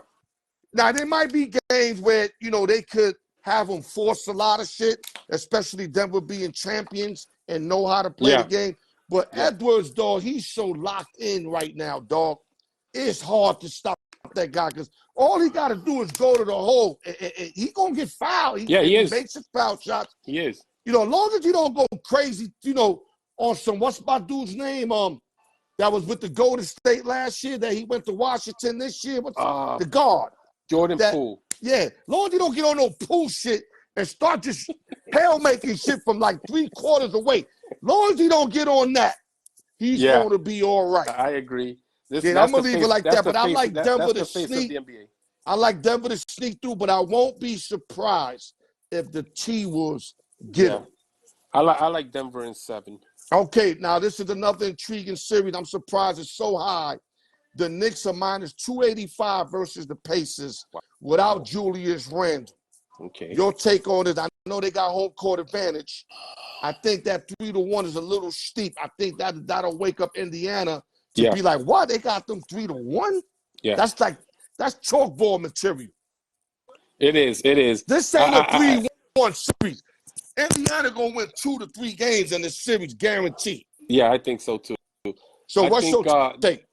Now, there might be games where, they could have him force a lot of shit, especially Denver being champions and know how to play the game. But Edwards, dog, he's so locked in right now, dog. It's hard to stop that guy because all he got to do is go to the hole. And he going to get fouled. He is. He makes his foul shots. He is. As long as you don't go crazy, on some, what's my dude's name? That was with the Golden State last year that he went to Washington this year. What's the guard? Jordan Poole. Yeah. As long as you don't get on no Poole shit and start just hell-making shit from like 3/4 away. As long as you don't get on that, he's going to be all right. I agree. I'm going to leave it like that, but I like Denver to sneak. I like Denver to sneak through, but I won't be surprised if the T-Wolves get them. I like Denver in 7. Okay, now this is another intriguing series. I'm surprised it's so high. The Knicks are minus 285 versus the Pacers without Julius Randle. Okay. Your take on it? I know they got home court advantage. I think that 3-1 is a little steep. I think that'll wake up Indiana to be like, what? They got them 3-1? Yeah. That's chalkboard material. It is. It is. This ain't a 3-1 series. Indiana gonna win 2 to 3 games in this series, guaranteed. Yeah, I think so too. So what's your take?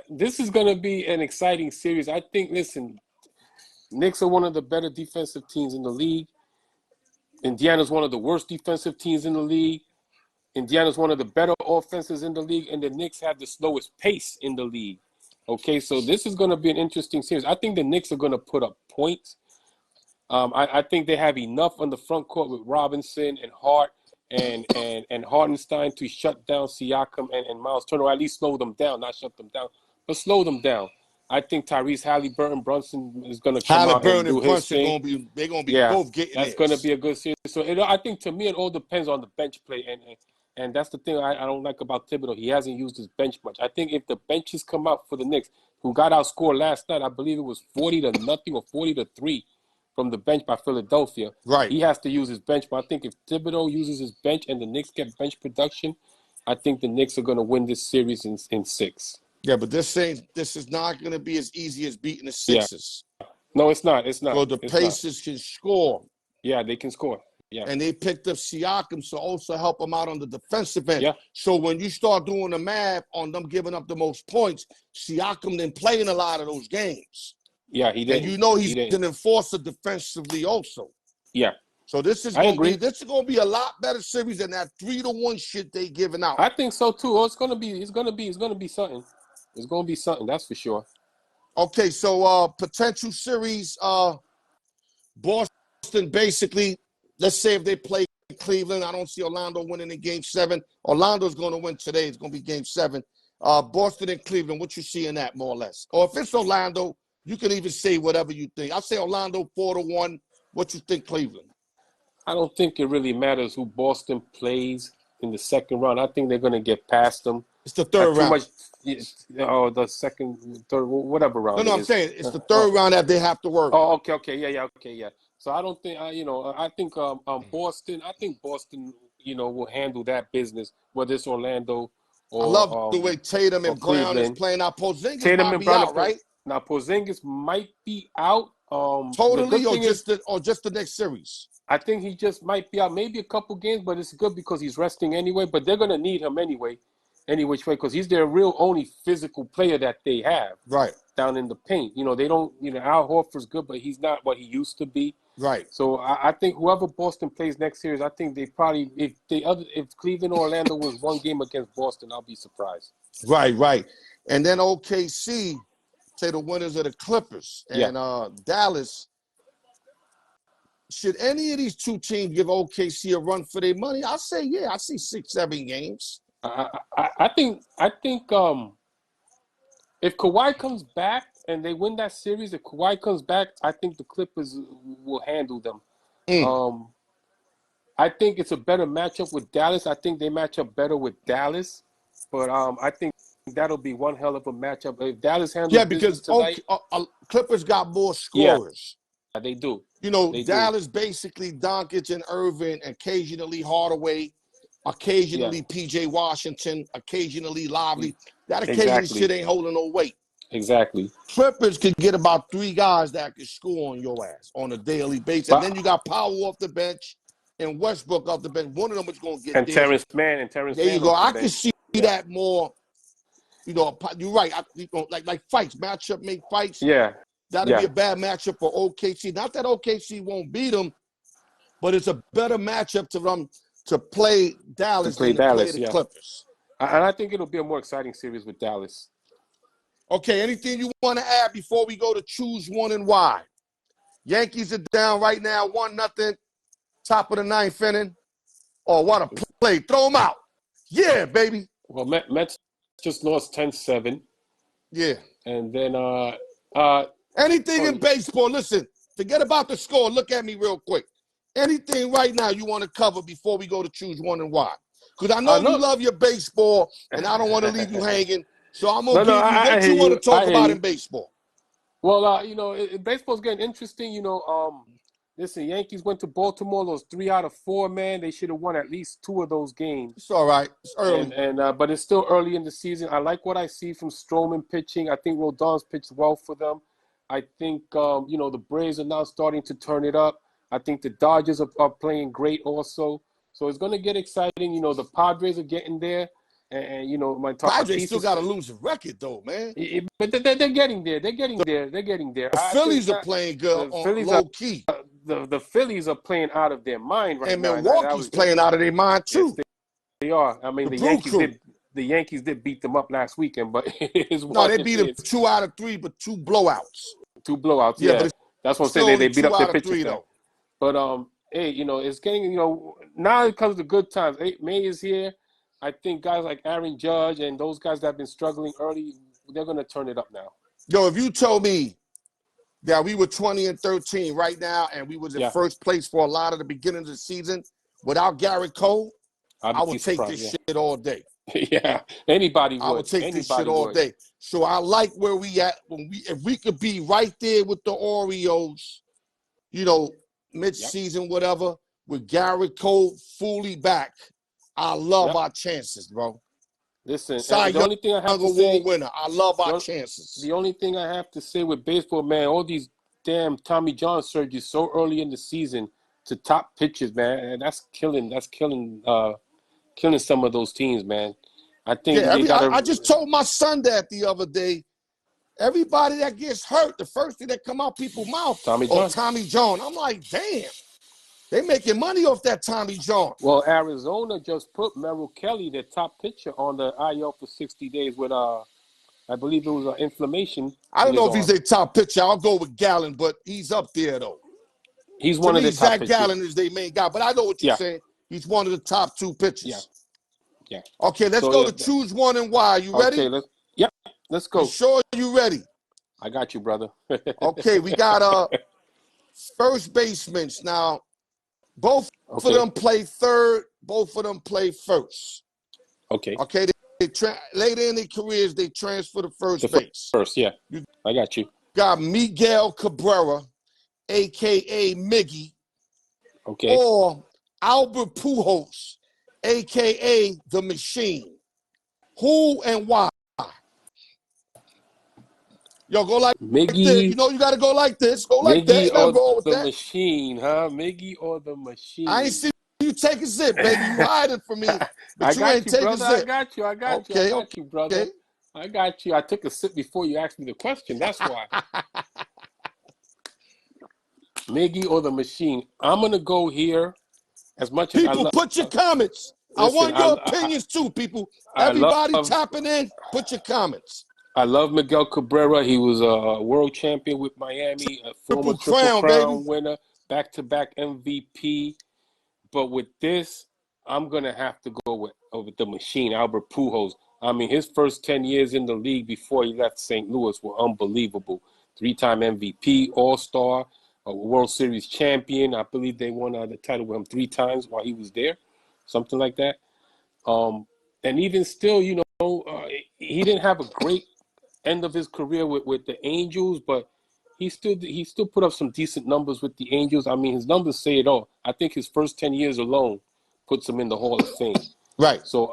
This is going to be an exciting series. I think. Listen, Knicks are one of the better defensive teams in the league. Indiana's one of the worst defensive teams in the league. Indiana's one of the better offenses in the league, and the Knicks have the slowest pace in the league. Okay, so this is going to be an interesting series. I think the Knicks are going to put up points. I think they have enough on the front court with Robinson and Hart and Hartenstein to shut down Siakam and Miles Turner, or at least slow them down, not shut them down, but slow them down. I think Tyrese Brunson is going to come out and do his thing. They're going to be both getting that's going to be a good series. So I think, to me, it all depends on the bench play. And that's the thing I don't like about Thibodeau. He hasn't used his bench much. I think if the benches come out for the Knicks, who got outscored last night, I believe it was 40-0 or 40-3 from the bench by Philadelphia. Right. He has to use his bench. But I think if Thibodeau uses his bench and the Knicks get bench production, I think the Knicks are going to win this series in 6. Yeah, but this is not going to be as easy as beating the Sixers. Yeah. No, it's not. It's not. So the Pacers can score. Yeah, they can score. Yeah. And they picked up Siakam to also help them out on the defensive end. Yeah. So when you start doing the math on them giving up the most points, Siakam didn't play in a lot of those games. Yeah, he did. And you know he's an enforcer defensively also. Yeah. So this is going to be a lot better series than that 3-1 shit they giving out. I think so too. Oh, it's going to be something. It's going to be something, that's for sure. Okay, so potential series, Boston basically, let's say if they play Cleveland, I don't see Orlando winning in Game 7. Orlando's going to win today. It's going to be Game 7. Boston and Cleveland, what you see in that, more or less? Or if it's Orlando, you can even say whatever you think. I'll say Orlando 4-1. What you think, Cleveland? I don't think it really matters who Boston plays in the second round. I think they're going to get past them. It's the third round. The second, third, whatever round. No, I'm saying it's the third round that they have to work. Oh, okay, yeah. So I don't think, I think Boston. I think Boston, will handle that business. Whether it's Orlando or I love the way Tatum and Brown is playing. Now Porzingis might be out, right? Now Porzingis might be out. Totally, or just the next series. I think he just might be out, maybe a couple games, but it's good because he's resting anyway. But they're gonna need him anyway, any which way, because he's their real only physical player that they have. Right. Down in the paint, they don't. Al Horford's good, but he's not what he used to be. Right. So I think whoever Boston plays next series, I think they probably if Cleveland or Orlando wins one game against Boston, I'll be surprised. Right. And then OKC, say the winners of the Clippers and Dallas. Should any of these two teams give OKC a run for their money? I say, I see 6-7 games. I think if Kawhi comes back and they win that series, if Kawhi comes back, I think the Clippers will handle them. I think it's a better matchup with Dallas. I think they match up better with Dallas, but I think that'll be one hell of a matchup. If Dallas handles because tonight, Clippers got more scorers. Yeah, they do. Dallas basically Doncic and Irvin, occasionally Hardaway, occasionally P.J. Washington, occasionally Lively. That occasionally shit ain't holding no weight. Exactly. Clippers could get about 3 guys that could score on your ass on a daily basis. And then you got Powell off the bench and Westbrook off the bench. One of them is going to get and Terrence Mann. There you go. I can see that more. You're right. Like fights, matchup make fights. Yeah. That'll be a bad matchup for OKC. Not that OKC won't beat them, but it's a better matchup for them to play Dallas than to play the Clippers. And I think it'll be a more exciting series with Dallas. Okay, anything you want to add before we go to choose one and why? Yankees are down right now, 1-0, top of the 9th inning. Oh, what a play. Throw them out. Yeah, baby. Well, Mets just lost 10-7. Yeah. And then anything in baseball, listen, forget about the score. Look at me real quick. Anything right now you want to cover before we go to choose one and why? Because I know you love your baseball, and I don't want to leave you hanging. So I'm going to give you what you want to talk about in baseball. Well, baseball's getting interesting. Listen, Yankees went to Baltimore. Those 3 out of 4, man. They should have won at least 2 of those games. It's all right. It's early. But it's still early in the season. I like what I see from Stroman pitching. I think Rodon's pitched well for them. I think, the Braves are now starting to turn it up. I think the Dodgers are playing great also. So it's going to get exciting. The Padres are getting there. And my Padres still got to lose a record, though, man. But they're getting there. They're getting there. The Phillies are playing good on low key. The Phillies are playing out of their mind right now. And Milwaukee's playing out of their mind, too. Yes, they are. I mean, the Yankees did beat them up last weekend, but they beat them 2 out of 3, but 2 blowouts. 2 blowouts, yeah. But that's what I'm saying. They beat up their pitchers, though. But hey, it's getting now it comes to good times. May is here. I think guys like Aaron Judge and those guys that have been struggling early, they're going to turn it up now. Yo, if you told me that we were 20-13 right now and we was in first place for a lot of the beginning of the season without Garrett Cole, I would take this shit all day. Yeah, anybody would. I would take this shit all day. So I like where we at. If we could be right there with the Orioles, mid-season, whatever, with Garrett Cole fully back, I love our chances, bro. Listen, the only thing I have to say, winner. I love our chances. The only thing I have to say with baseball, man, all these damn Tommy John surgeries so early in the season to top pitchers, man, and that's killing some of those teams, man. I think I just told my son that the other day. Everybody that gets hurt, the first thing that come out people's mouth, Tommy John. I'm like, damn. They making money off that Tommy John. Well, Arizona just put Merrill Kelly, their top pitcher, on the IL for 60 days with, I believe it was inflammation. I don't know if he's a top pitcher. I'll go with Gallen, but he's up there, though. He's one of the top pitchers. Zach Gallen is their main guy, but I know what you're saying. He's one of the top 2 pitchers. Yeah. Okay, let's go to choose one and why. You ready? Okay, let's go. You sure you ready? I got you, brother. Okay, we got first basemen now. Both of them play third. Both of them play first. Okay. Okay. Later in their careers, they transfer to first base. First, yeah. I got you. Got Miguel Cabrera, a.k.a. Miggy. Okay. Or Albert Pujols, a.k.a. The Machine. Who and why? Yo, go like Miggy. This. You got to go like this. Go like Miggy that. Or the Machine, huh? Miggy or the Machine. I ain't see you take a sip, baby. You hiding from me. But you ain't taking a sip. I got you, brother. Okay. I got you. I took a sip before you asked me the question. That's why. Miggy or the Machine. I'm going to go here as much as people, put your comments. Listen, I want your opinions too, people. Everybody tapping in, put your comments. I love Miguel Cabrera. He was a world champion with Miami, a former Triple Crown winner, back-to-back MVP. But with this, I'm going to have to go with the Machine, Albert Pujols. I mean, his first 10 years in the league before he left St. Louis were unbelievable. 3-time MVP, All-Star, a World Series champion. I believe they won the title with him 3 times while he was there, something like that. And even still, he didn't have a great end of his career with the Angels, but he still put up some decent numbers with the Angels. I mean, his numbers say it all. I think his first 10 years alone puts him in the Hall of Fame. Right. So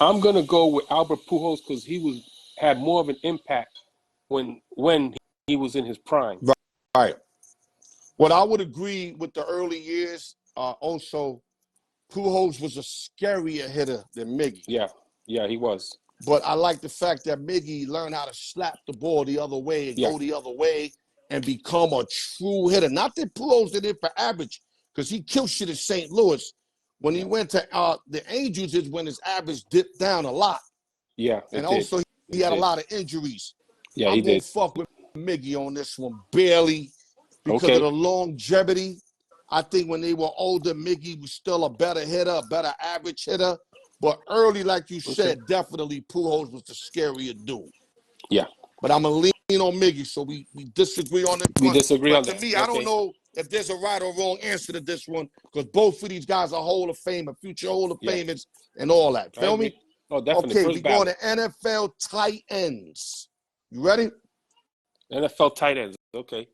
I'm gonna go with Albert Pujols because he had more of an impact when he was in his prime. Right. Well, I would agree with the early years. Also, Pujols was a scarier hitter than Miggy. Yeah, he was. But I like the fact that Miggy learned how to slap the ball the other way and go the other way and become a true hitter. Not that Pujols did it for average, because he killed shit at St. Louis. When he went to the Angels is when his average dipped down a lot. Yeah, and also he had a lot of injuries. Yeah, he did. I'm gonna fuck with Miggy on this one, barely, because of the longevity. I think when they were older, Miggy was still a better hitter, a better average hitter. But early, like you said, definitely Pujols was the scarier dude. Yeah. But I'm going to lean on Miggy, so we disagree on it. We disagree on that. To me, I don't know if there's a right or wrong answer to this one, because both of these guys are Hall of Fame, future Hall of Famers, and all that. Feel me? Oh, definitely. Okay, we're going to NFL tight ends. You ready? NFL tight ends. Okay.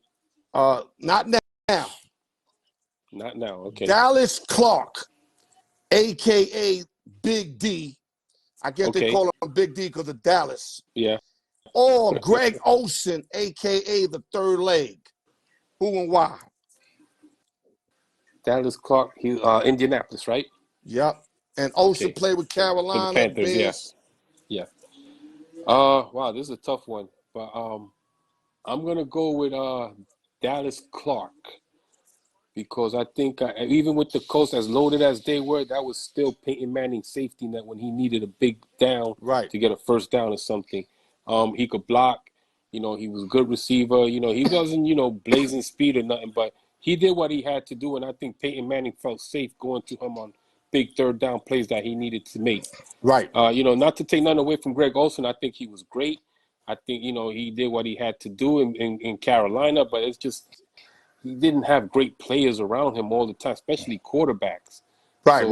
Not now. Not now. Okay. Dallas Clark, a.k.a. Big D. I guess they call him Big D because of Dallas. Yeah. Or Greg Olsen, a.k.a. the third leg. Who and why? Dallas Clark, he Indianapolis, right? Yep. And Olsen played with For the Carolina, Panthers, Bears. yeah. Wow, this is a tough one. But I'm gonna go with Dallas Clark. Because I think even with the Colts as loaded as they were, that was still Peyton Manning's safety net when he needed a big down to get a first down or something. He could block. He was a good receiver. He wasn't, blazing speed or nothing, but he did what he had to do, and I think Peyton Manning felt safe going to him on big third down plays that he needed to make. Right. Not to take nothing away from Greg Olsen. I think he was great. I think, he did what he had to do in Carolina, but it's just – he didn't have great players around him all the time, especially quarterbacks. Right.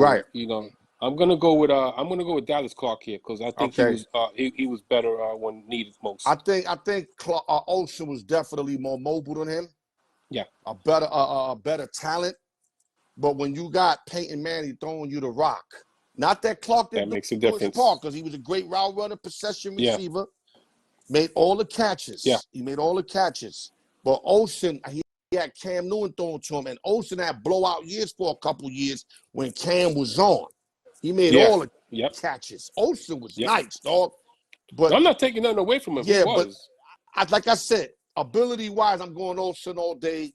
I'm gonna go with Dallas Clark here because I think he was better when needed most. I think Olsen was definitely more mobile than him. Yeah, a better talent. But when you got Peyton Manning throwing you the rock, not that Clark didn't makes a do his difference. part because he was a great route runner, possession receiver, made all the catches. Yeah. He made all the catches. But Olsen, he had Cam Newton thrown to him, and Olsen had blowout years for a couple years when Cam was on. He made all the catches. Olsen was nice, dog. But I'm not taking nothing away from him. Yeah, he was. But like I said, ability-wise, I'm going Olsen all day.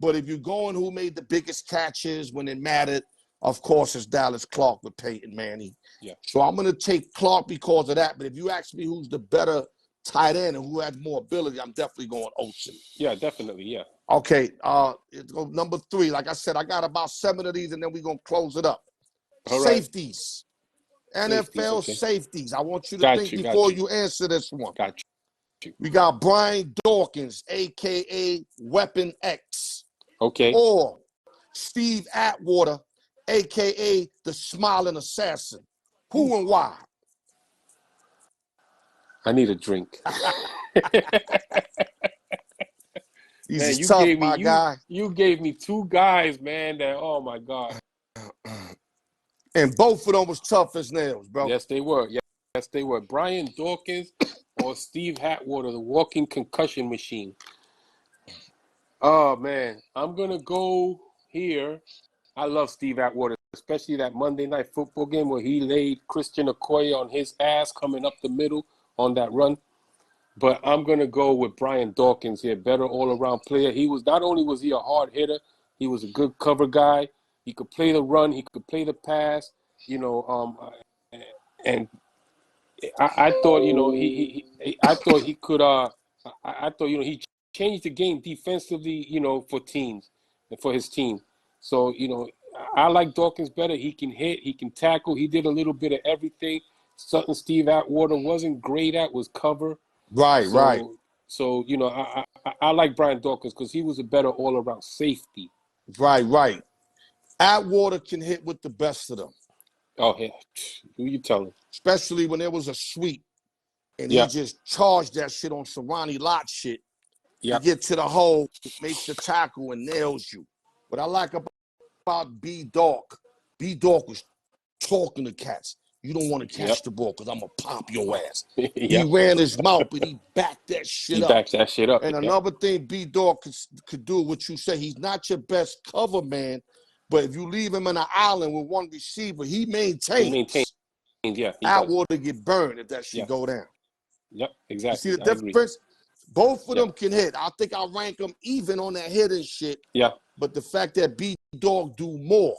But if you're going who made the biggest catches when it mattered, of course, it's Dallas Clark with Peyton Manning. Yeah. So I'm going to take Clark because of that. But if you ask me who's the better tight end and who has more ability, I'm definitely going Olsen. Yeah, definitely, yeah. Okay, number 3. Like I said, I got about 7 of these, and then we're going to close it up. All right. Safeties. NFL safeties. I want you to think before you answer this one. Got you. We got Brian Dawkins, a.k.a. Weapon X. Okay. Or Steve Atwater, a.k.a. the Smiling Assassin. Who and why? I need a drink. He's tough, my guy. You gave me 2 guys, man, that, oh, my God. And both of them was tough as nails, bro. Yes, they were. Yes, they were. Brian Dawkins or Steve Atwater, the walking concussion machine. Oh, man. I'm going to go here. I love Steve Atwater, especially that Monday Night Football game where he laid Christian Okoye on his ass coming up the middle on that run. But I'm going to go with Brian Dawkins here, better all-around player. Not only was he a hard hitter, he was a good cover guy. He could play the run. He could play the pass. And I thought, I thought he could. I thought, he changed the game defensively, for teams and for his team. So, I like Dawkins better. He can hit. He can tackle. He did a little bit of everything. Something Steve Atwater wasn't great at was cover. Right. So, I like Brian Dawkins because he was a better all-around safety. Right. Atwater can hit with the best of them. Oh, yeah. Who you telling? Especially when there was a sweep and he just charged that shit on some Ronnie Lott shit. Yeah. He get to the hole, makes the tackle, and nails you. What I like about B-Dawk was talking to cats. You don't want to catch the ball because I'm going to pop your ass. He ran his mouth, but he backed that shit up. He backs that shit up. And another thing B-Dawk could do, what you say, he's not your best cover man, but if you leave him on an island with one receiver, he maintains. Atwater get burned if that shit go down. Yep, exactly. You see the difference? Both of them can hit. I think I rank them even on that hitting shit. Yeah. But the fact that B-Dawk do more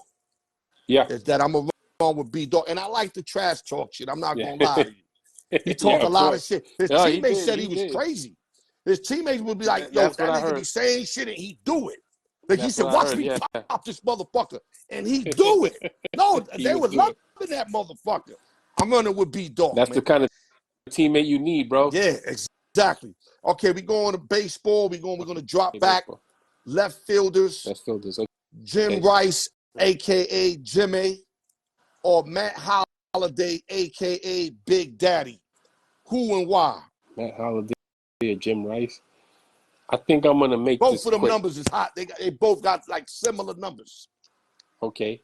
is that I'm wrong with B-Dawk. And I like the trash talk shit. I'm not going to lie to you. He talk a lot of shit. His teammates said he was crazy. His teammates would be like, yo, that nigga be saying shit and he do it. Like he said, watch me pop this motherfucker. And he do it. No, they was loving that motherfucker. I'm running with B-Dawk. That's the kind of teammate you need, bro. Yeah, exactly. Okay, we going to baseball. We're going to drop back. Baseball. Left fielders. Okay. Jim Rice, a.k.a. Jimmy, or Matt Holliday, a.k.a. Big Daddy. Who and why? Matt Holliday or Jim Rice. I think I'm gonna make Both this of them quick. numbers is hot. They both got like similar numbers. Okay.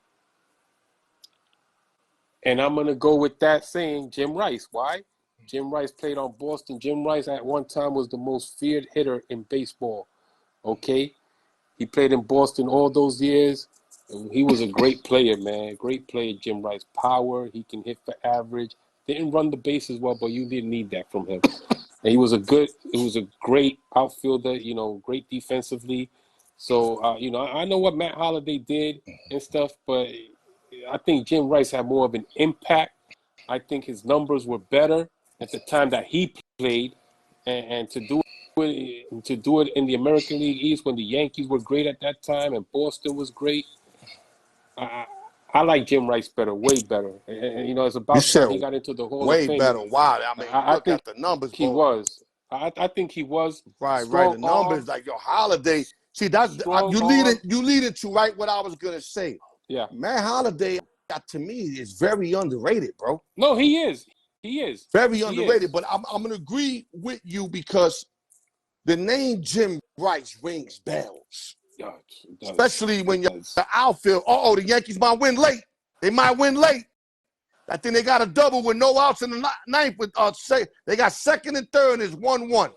And I'm gonna go with that saying Jim Rice. Why? Jim Rice played on Boston. Jim Rice at one time was the most feared hitter in baseball. Okay. He played in Boston all those years. And he was a great player, man. Great player, Jim Rice. Power. He can hit for average. Didn't run the bases well, but you didn't need that from him. And he was a great outfielder, great defensively. So, I know what Matt Holliday did and stuff, but I think Jim Rice had more of an impact. I think his numbers were better at the time that he played, and to do it in the American League East when the Yankees were great at that time and Boston was great. I like Jim Rice better, way better. And it's You about said time he got into the Hall of way Fame. better. Wow. I mean, you I look think at the numbers, he bro. was. I think he was. Right. Strong The arm. numbers, like your Holiday. See, that's Strong you arm. lead into right what I was gonna say. Yeah. Matt Holiday, to me, is very underrated, bro. No, he is. He is. Very He underrated. is. But I'm gonna agree with you because the name Jim Rice rings bells. Yeah, it does. Especially when It you're does. the outfield. The Yankees might win late. They might win late. I think they got a double with no outs in the ninth. With say they got second and third, and it's 1-1.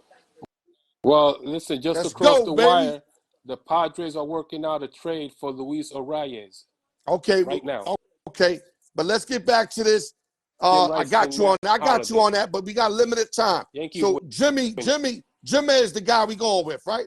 Well, listen, just Let's across go, the baby. wire, the Padres are working out a trade for Luis Arias Okay, right now. Okay, but let's get back to this. Jim I Rice got and you on. Matt I got you Holliday. on that, but we got limited time. Yankees So win. Jimmy is the guy we going with, right?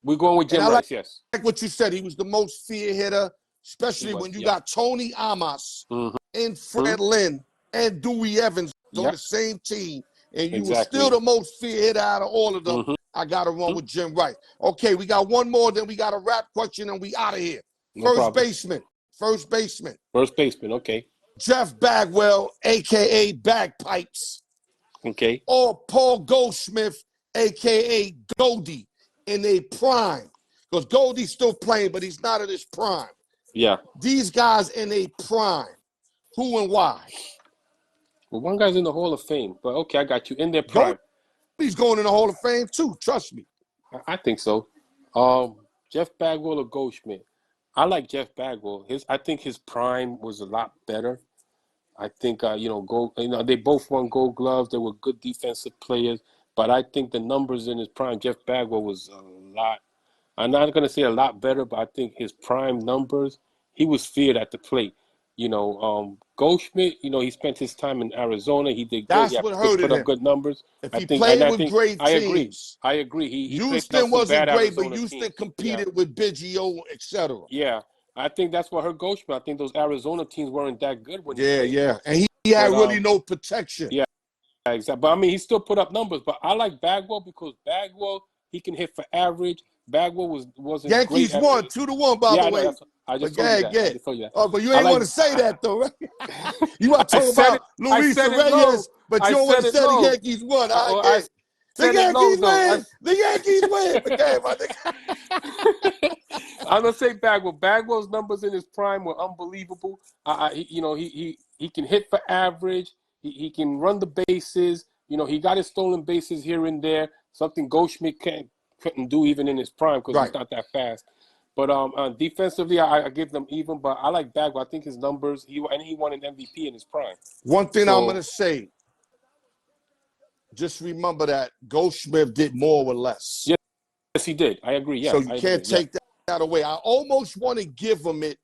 We're going with Jim Rice, yes. Like what you said, he was the most feared hitter, especially when you got Tony Amos and Fred Lynn and Dewey Evans on the same team, and you were still the most feared hitter out of all of them. I got to run with Jim Rice. Okay, we got one more, then we got a wrap question, and we out of here. First baseman. First baseman, okay. Jeff Bagwell, a.k.a. Bagpipes. Okay. Or Paul Goldschmidt, a.k.a. Goldie, in a prime. Because Goldie's still playing, but he's not in his prime. Yeah. These guys in a prime. Who and why? Well, one guy's in the Hall of Fame, but okay, I got you. In their prime. He's going in the Hall of Fame too, trust me. I think so. Jeff Bagwell or Goldschmidt? I like Jeff Bagwell. I think his prime was a lot better. I think they both won Gold Gloves. They were good defensive players, but I think the numbers in his prime, Jeff Bagwell was a lot. I'm not going to say a lot better, but I think his prime numbers, he was feared at the plate. Goldschmidt, he spent his time in Arizona. He did good. That's what hurted put up him. good numbers. If he played with great teams. I agree. He Houston wasn't great, but Houston competed with Biggio, etc. Yeah, I think that's what hurt Goldschmidt. I think those Arizona teams weren't that good when he played. Yeah. And he had really no protection. Yeah, exactly. But, I mean, he still put up numbers. But I like Bagwell because Bagwell, he can hit for average. Bagwell wasn't Yankees great. won 2-1, by the way. I just told you that. Oh, but you ain't want to say that, though, right? You want to talk about Luis Reyes, but you don't want to say the Yankees won. The Yankees win! The Yankees win! Okay, my nigga. I'm going to say Bagwell. Bagwell's numbers in his prime were unbelievable. He can hit for average. He can run the bases. He got his stolen bases here and there, something Goldschmidt couldn't do even in his prime because he's not that fast. But defensively, I give them even. But I like Bagwell. I think his numbers, he won an MVP in his prime. One thing I'm going to say, just remember that Goldschmidt did more with less. Yes, he did. I agree. Yeah, so you can't take that away. I almost want to give him it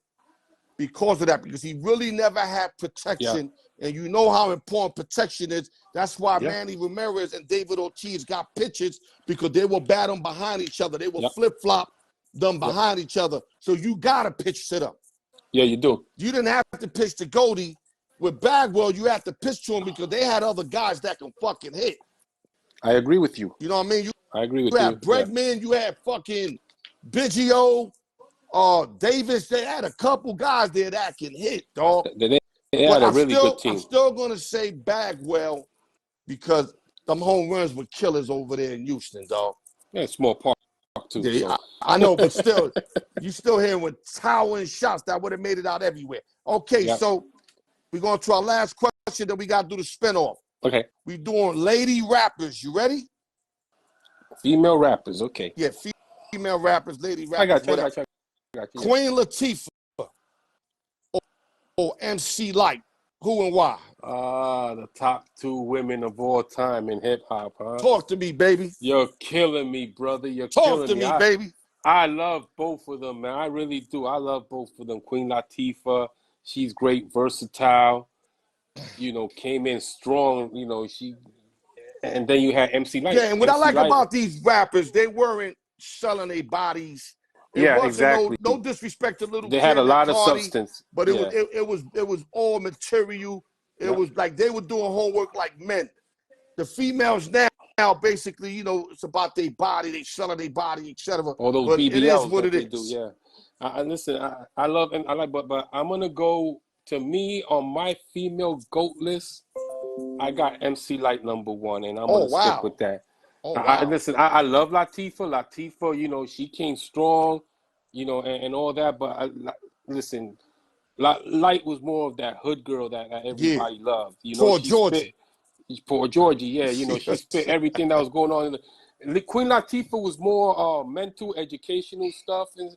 because of that, because he really never had protection. Yeah. And you know how important protection is. That's why Manny Ramirez and David Ortiz got pitches, because they were battling behind each other. They will flip-flop them behind each other. So you got to pitch to them. Yeah, you do. You didn't have to pitch to Goldie. With Bagwell, you have to pitch to him because they had other guys that can fucking hit. I agree with you. You know what I mean? I agree with you. You had Bregman. You had fucking Biggio, Davis. They had a couple guys there that can hit, dog. They had a really good team. I'm still going to say Bagwell because them home runs were killers over there in Houston, dog. Yeah, small park too. Yeah, so. I know, but still, you still hearing with towering shots that would have made it out everywhere. Okay, so we're going to our last question, then we got to do the spinoff. Okay. We doing lady rappers. You ready? Female rappers, okay. Yeah, female rappers, lady rappers, I got you. whatever. Yeah. Queen Latifah or MC Light. Who and why? The top 2 women of all time in hip hop, huh? Talk to me, baby. You're killing me, brother. You're Talk killing to me, baby. I love both of them, man. I really do. I love both of them. Queen Latifah, she's great, versatile. You know, came in strong. You know, and then you had MC Light. Yeah, and what MC I like Light, about these rappers, they weren't selling their bodies. It yeah, wasn't exactly. no disrespect to Little They Kim had a lot and of Cardi, substance, but yeah. it was all material. It was like they were doing homework like men. The females now basically, you know, it's about their body, they selling their body, etc. All those but BBLs it is what that it they do, yeah. Listen, I love and I like, but I'm gonna go to me on my female GOAT list. I got MC Light #1, and I'm gonna stick with that. Oh, wow. Listen, I love Latifah. Latifah, you know, she came strong, you know, and all that. But listen, Light was more of that hood girl that everybody loved. You know, Poor Georgie, yeah. You know, she spit everything that was going on. Queen Latifah was more mental, educational stuff and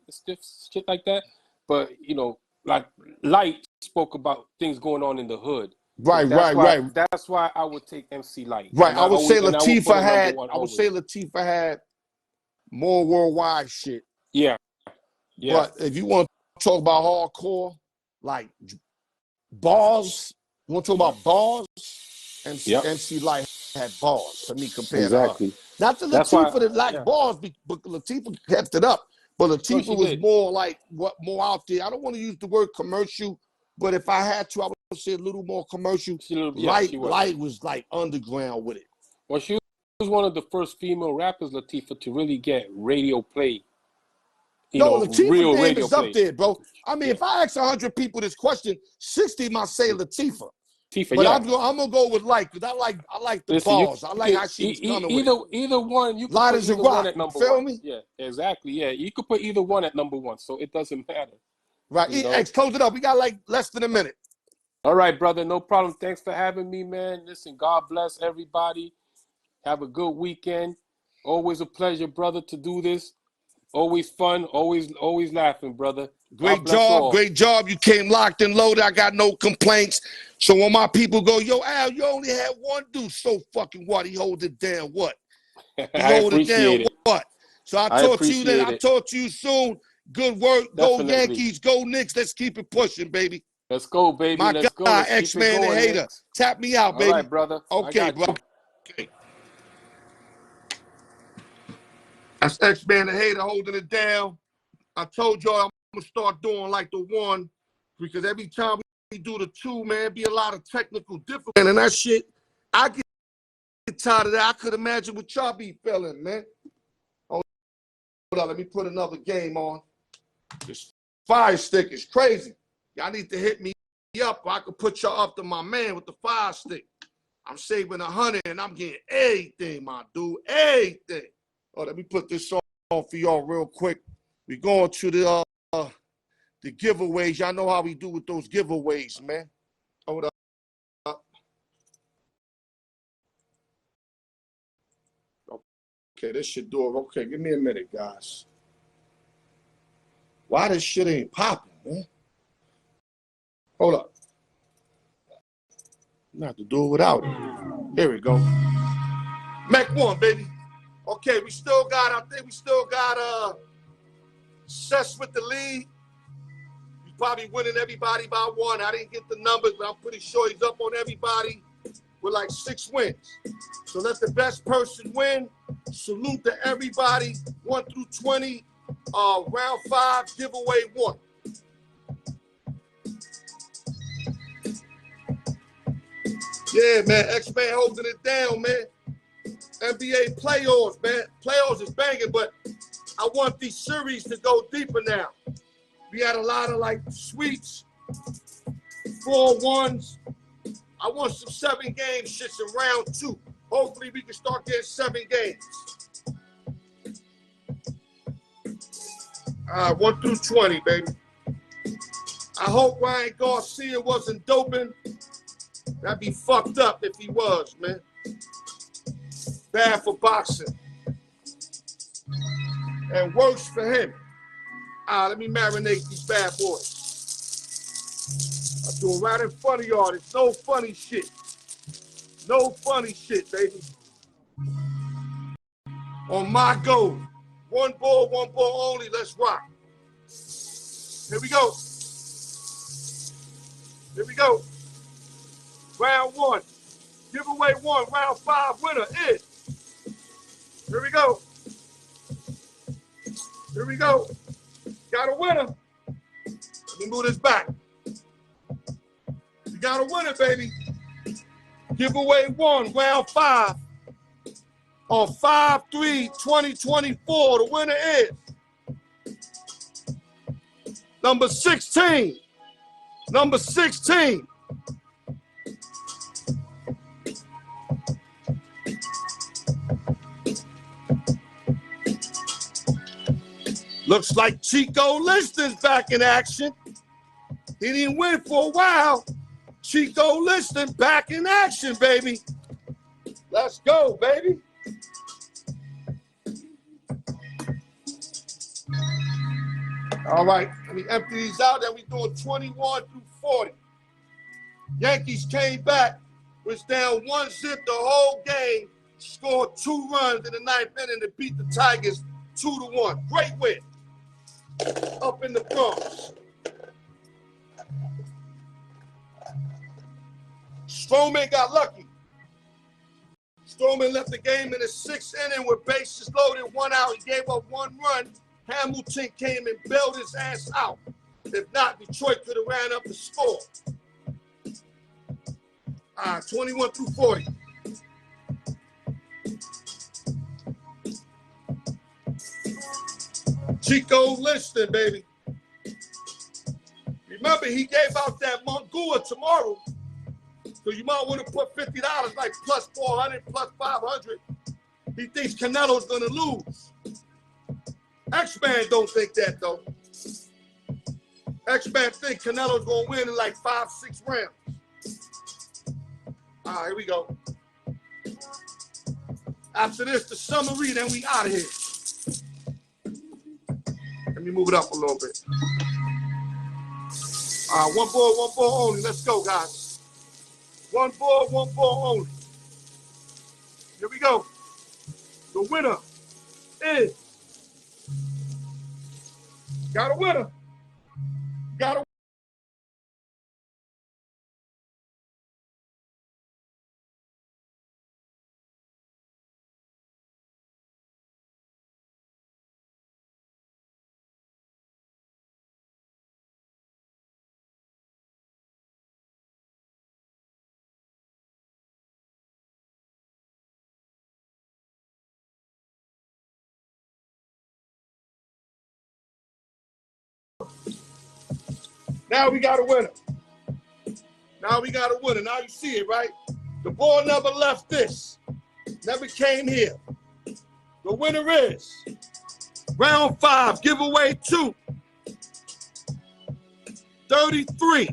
shit like that. But, you know, like Light spoke about things going on in the hood. Right. That's why I would take MC Light. Right. I would say Latifah had more worldwide shit. Yeah. But if you want to talk about hardcore, like bars, you want to talk about bars, MC Light had bars to me compared to her. Not the Latifah that lacked bars, but Latifah kept it up. But Latifah was more like more out there. I don't want to use the word commercial, but if I had to, I would say a little more commercial. Light was like underground with it. Well, she was one of the first female rappers, Latifah, to really get radio play. Latifah name is up there, bro. I mean, if I ask 100 people this question, 60 might say Latifah. But I'm gonna go with Light because I like the bars. I like how she was coming with it. Either one, you could Light put as a either rock. one at #1. Feel me? Yeah, exactly. Yeah, you could put either one at #1, so it doesn't matter. Right. X, close it up. We got like less than a minute. All right, brother. No problem. Thanks for having me, man. Listen, God bless everybody. Have a good weekend. Always a pleasure, brother, to do this. Always fun. Always laughing, brother. Great job. You came locked and loaded. I got no complaints. So when my people go, yo, Al, you only had one dude. So fucking what? He hold it down. What? He hold it down. What? So I talk to you then. I talk to you soon. Good work. Definitely. Go Yankees. Go Knicks. Let's keep it pushing, baby. Let's go, baby. Let's go. X-Man the Hater. Knicks. Tap me out, baby. All right, brother. Okay, bro. Okay. That's X-Man the Hater holding it down. I told y'all I'm going to start doing like the 1 because every time we do the 2, man, be a lot of technical difficulty. And that shit, I get tired of that. I could imagine what y'all be feeling, man. Hold on, let me put another game on. This Fire Stick is crazy. Y'all need to hit me up or I could put y'all up to my man with the Fire Stick. I'm saving 100 and I'm getting everything, my dude. Everything. Oh, let me put this on for y'all real quick. We going to the giveaways. Y'all know how we do with those giveaways, man. Hold up. Okay, this should do it. Okay, give me a minute, guys. Why this shit ain't popping, man? Hold up. I'm gonna have to do it without it. Here we go. Mac 1, baby. Okay, we still got, I think we still got Sess with the lead. He's probably winning everybody by 1. I didn't get the numbers, but I'm pretty sure he's up on everybody with like 6 wins. So let the best person win. Salute to everybody. 1 through 20. Round 5, giveaway 1. Yeah, man. X-Man holding it down, man. NBA playoffs, man. Playoffs is banging, but I want these series to go deeper now. We had a lot of like sweeps, 4-1s. I want some 7-game shits in round 2. Hopefully we can start getting 7 games. All right, 1 through 20, baby. I hope Ryan Garcia wasn't doping. That'd be fucked up if he was, man. Bad for boxing. and works for him. Let me marinate these bad boys. I do it right in front of y'all. There's no funny shit. No funny shit, baby. On my goal. One ball only. Let's rock. Here we go. Here we go. Round one. Giveaway one. Round five winner is. Here we go. Here we go. Got a winner. Let me move this back. You got a winner, baby. Giveaway one. Round five. On 5/3/2024. The winner is number 16. Number 16. Looks like Chico Liston's back in action. He didn't win for a while. Chico Liston back in action, baby. Let's go, baby. All right, let me empty these out. Then we doing 21-40. Yankees came back, was down 1-0 the whole game, scored 2 runs in the 9th inning to beat the Tigers 2-1. Great win. Up in the Bronx. Stroman got lucky. Stroman left the game in the 6th inning with bases loaded, 1 out. He gave up 1 run. Hamilton came and bailed his ass out. If not, Detroit could have ran up the score. 21-40. Chico Liston, baby. Remember, he gave out that Munguia tomorrow. So you might want to put $50, like plus 400, plus 500. He thinks Canelo's going to lose. X-Man don't think that, though. X-Man think Canelo's going to win in like 5-6 rounds. All right, here we go. After this, the summary, then we out of here. Let me move it up a little bit. All right, one ball only. Let's go, guys. One ball only. Here we go. The winner is. Got a winner. Got a Now we got a winner. Now we got a winner. Now you see it, right? The ball never left this. Never came here. The winner is round 5, giveaway 2. 33.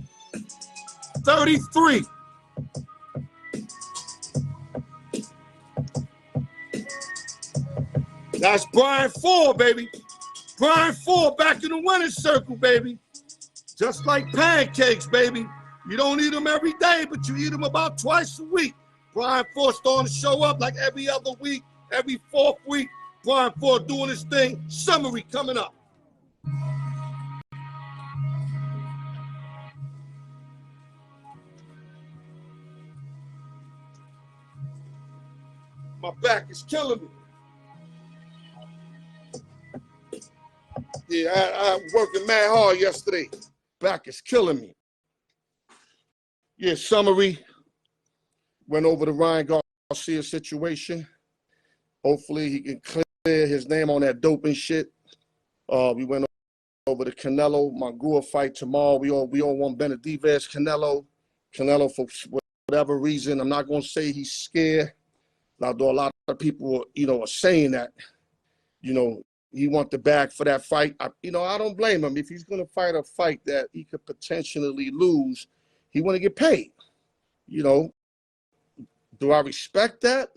That's Brian Ford, baby. Brian Ford back in the winner's circle, baby. Just like pancakes, baby. You don't eat them every day, but you eat them about twice a week. Brian Ford starting to show up like every other week, every 4th week. Brian Ford doing his thing. Summary coming up. My back is killing me. Yeah, I was working mad hard yesterday. Back is killing me. Yeah, summary. Went over the Ryan Garcia situation. Hopefully he can clear his name on that doping shit. We went over the Canelo Munguia fight tomorrow. We all want Benavidez, Canelo. Canelo, for whatever reason, I'm not going to say he's scared. Although a lot of people, are saying that, he want the bag for that fight. I don't blame him. If he's going to fight a fight that he could potentially lose, he want to get paid. Do I respect that?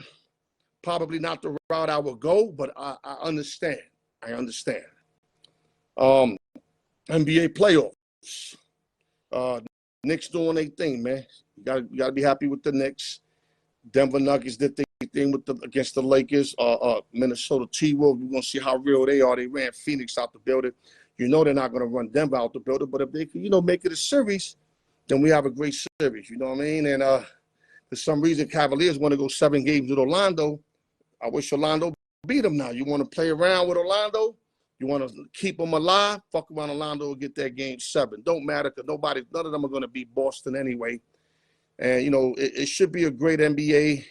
Probably not the route I would go, but I understand. I understand. NBA playoffs. Knicks doing their thing, man. You gotta be happy with the Knicks. Denver Nuggets did their thing against the Lakers. Minnesota T-Wolves, we're gonna see how real they are. They ran Phoenix out the building. You know they're not gonna run Denver out the building, but if they can, make it a series, then we have a great series. You know what I mean? And for some reason, Cavaliers want to go 7 games with Orlando. I wish Orlando beat them now. You want to play around with Orlando? You want to keep them alive? Fuck around Orlando and get that game 7. Don't matter because none of them are going to beat Boston anyway. And, it should be a great NBA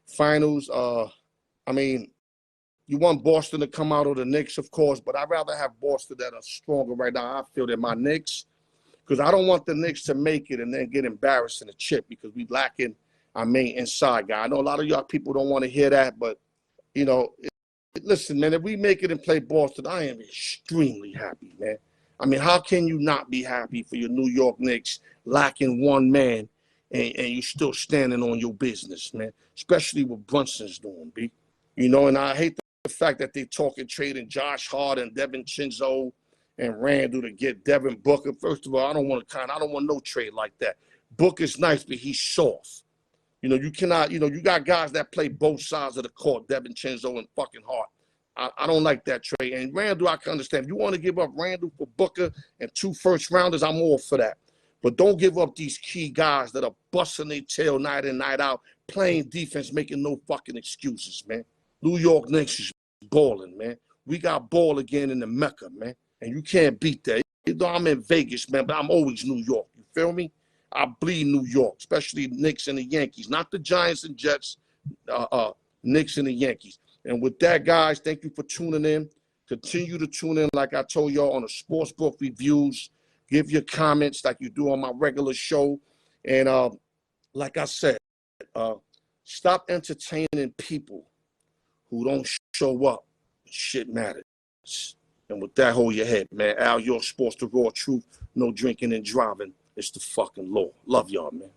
finals. I mean, you want Boston to come out of the Knicks, of course, but I'd rather have Boston that are stronger right now. I feel that my Knicks, because I don't want the Knicks to make it and then get embarrassed in the chip because we lacking our main inside guy. I know a lot of y'all people don't want to hear that, but, listen, man, if we make it and play Boston, I am extremely happy, man. I mean, how can you not be happy for your New York Knicks lacking one man and you still standing on your business, man, especially what Brunson's doing, B. And I hate the fact that they talking trading Josh Hart and Devin Chinzo and Randall to get Devin Booker. First of all, I don't want no trade like that. Booker's nice, but he's soft. You cannot, you got guys that play both sides of the court, Devin Chinzo and fucking Hart. I don't like that trade. And Randall, I can understand. If you want to give up Randall for Booker and 2 first-rounders, I'm all for that. But don't give up these key guys that are busting their tail night in, night out, playing defense, making no fucking excuses, man. New York Knicks is balling, man. We got ball again in the Mecca, man. And you can't beat that. I'm in Vegas, man, but I'm always New York. You feel me? I bleed New York, especially Knicks and the Yankees. Not the Giants and Jets, Knicks and the Yankees. And with that, guys, thank you for tuning in. Continue to tune in, like I told y'all, on the Sportsbook Reviews. Give your comments like you do on my regular show. And like I said, stop entertaining people who don't show up. Shit matters. And with that, hold your head, man. Al, your sports, the raw truth. No drinking and driving. It's the fucking law. Love y'all, man.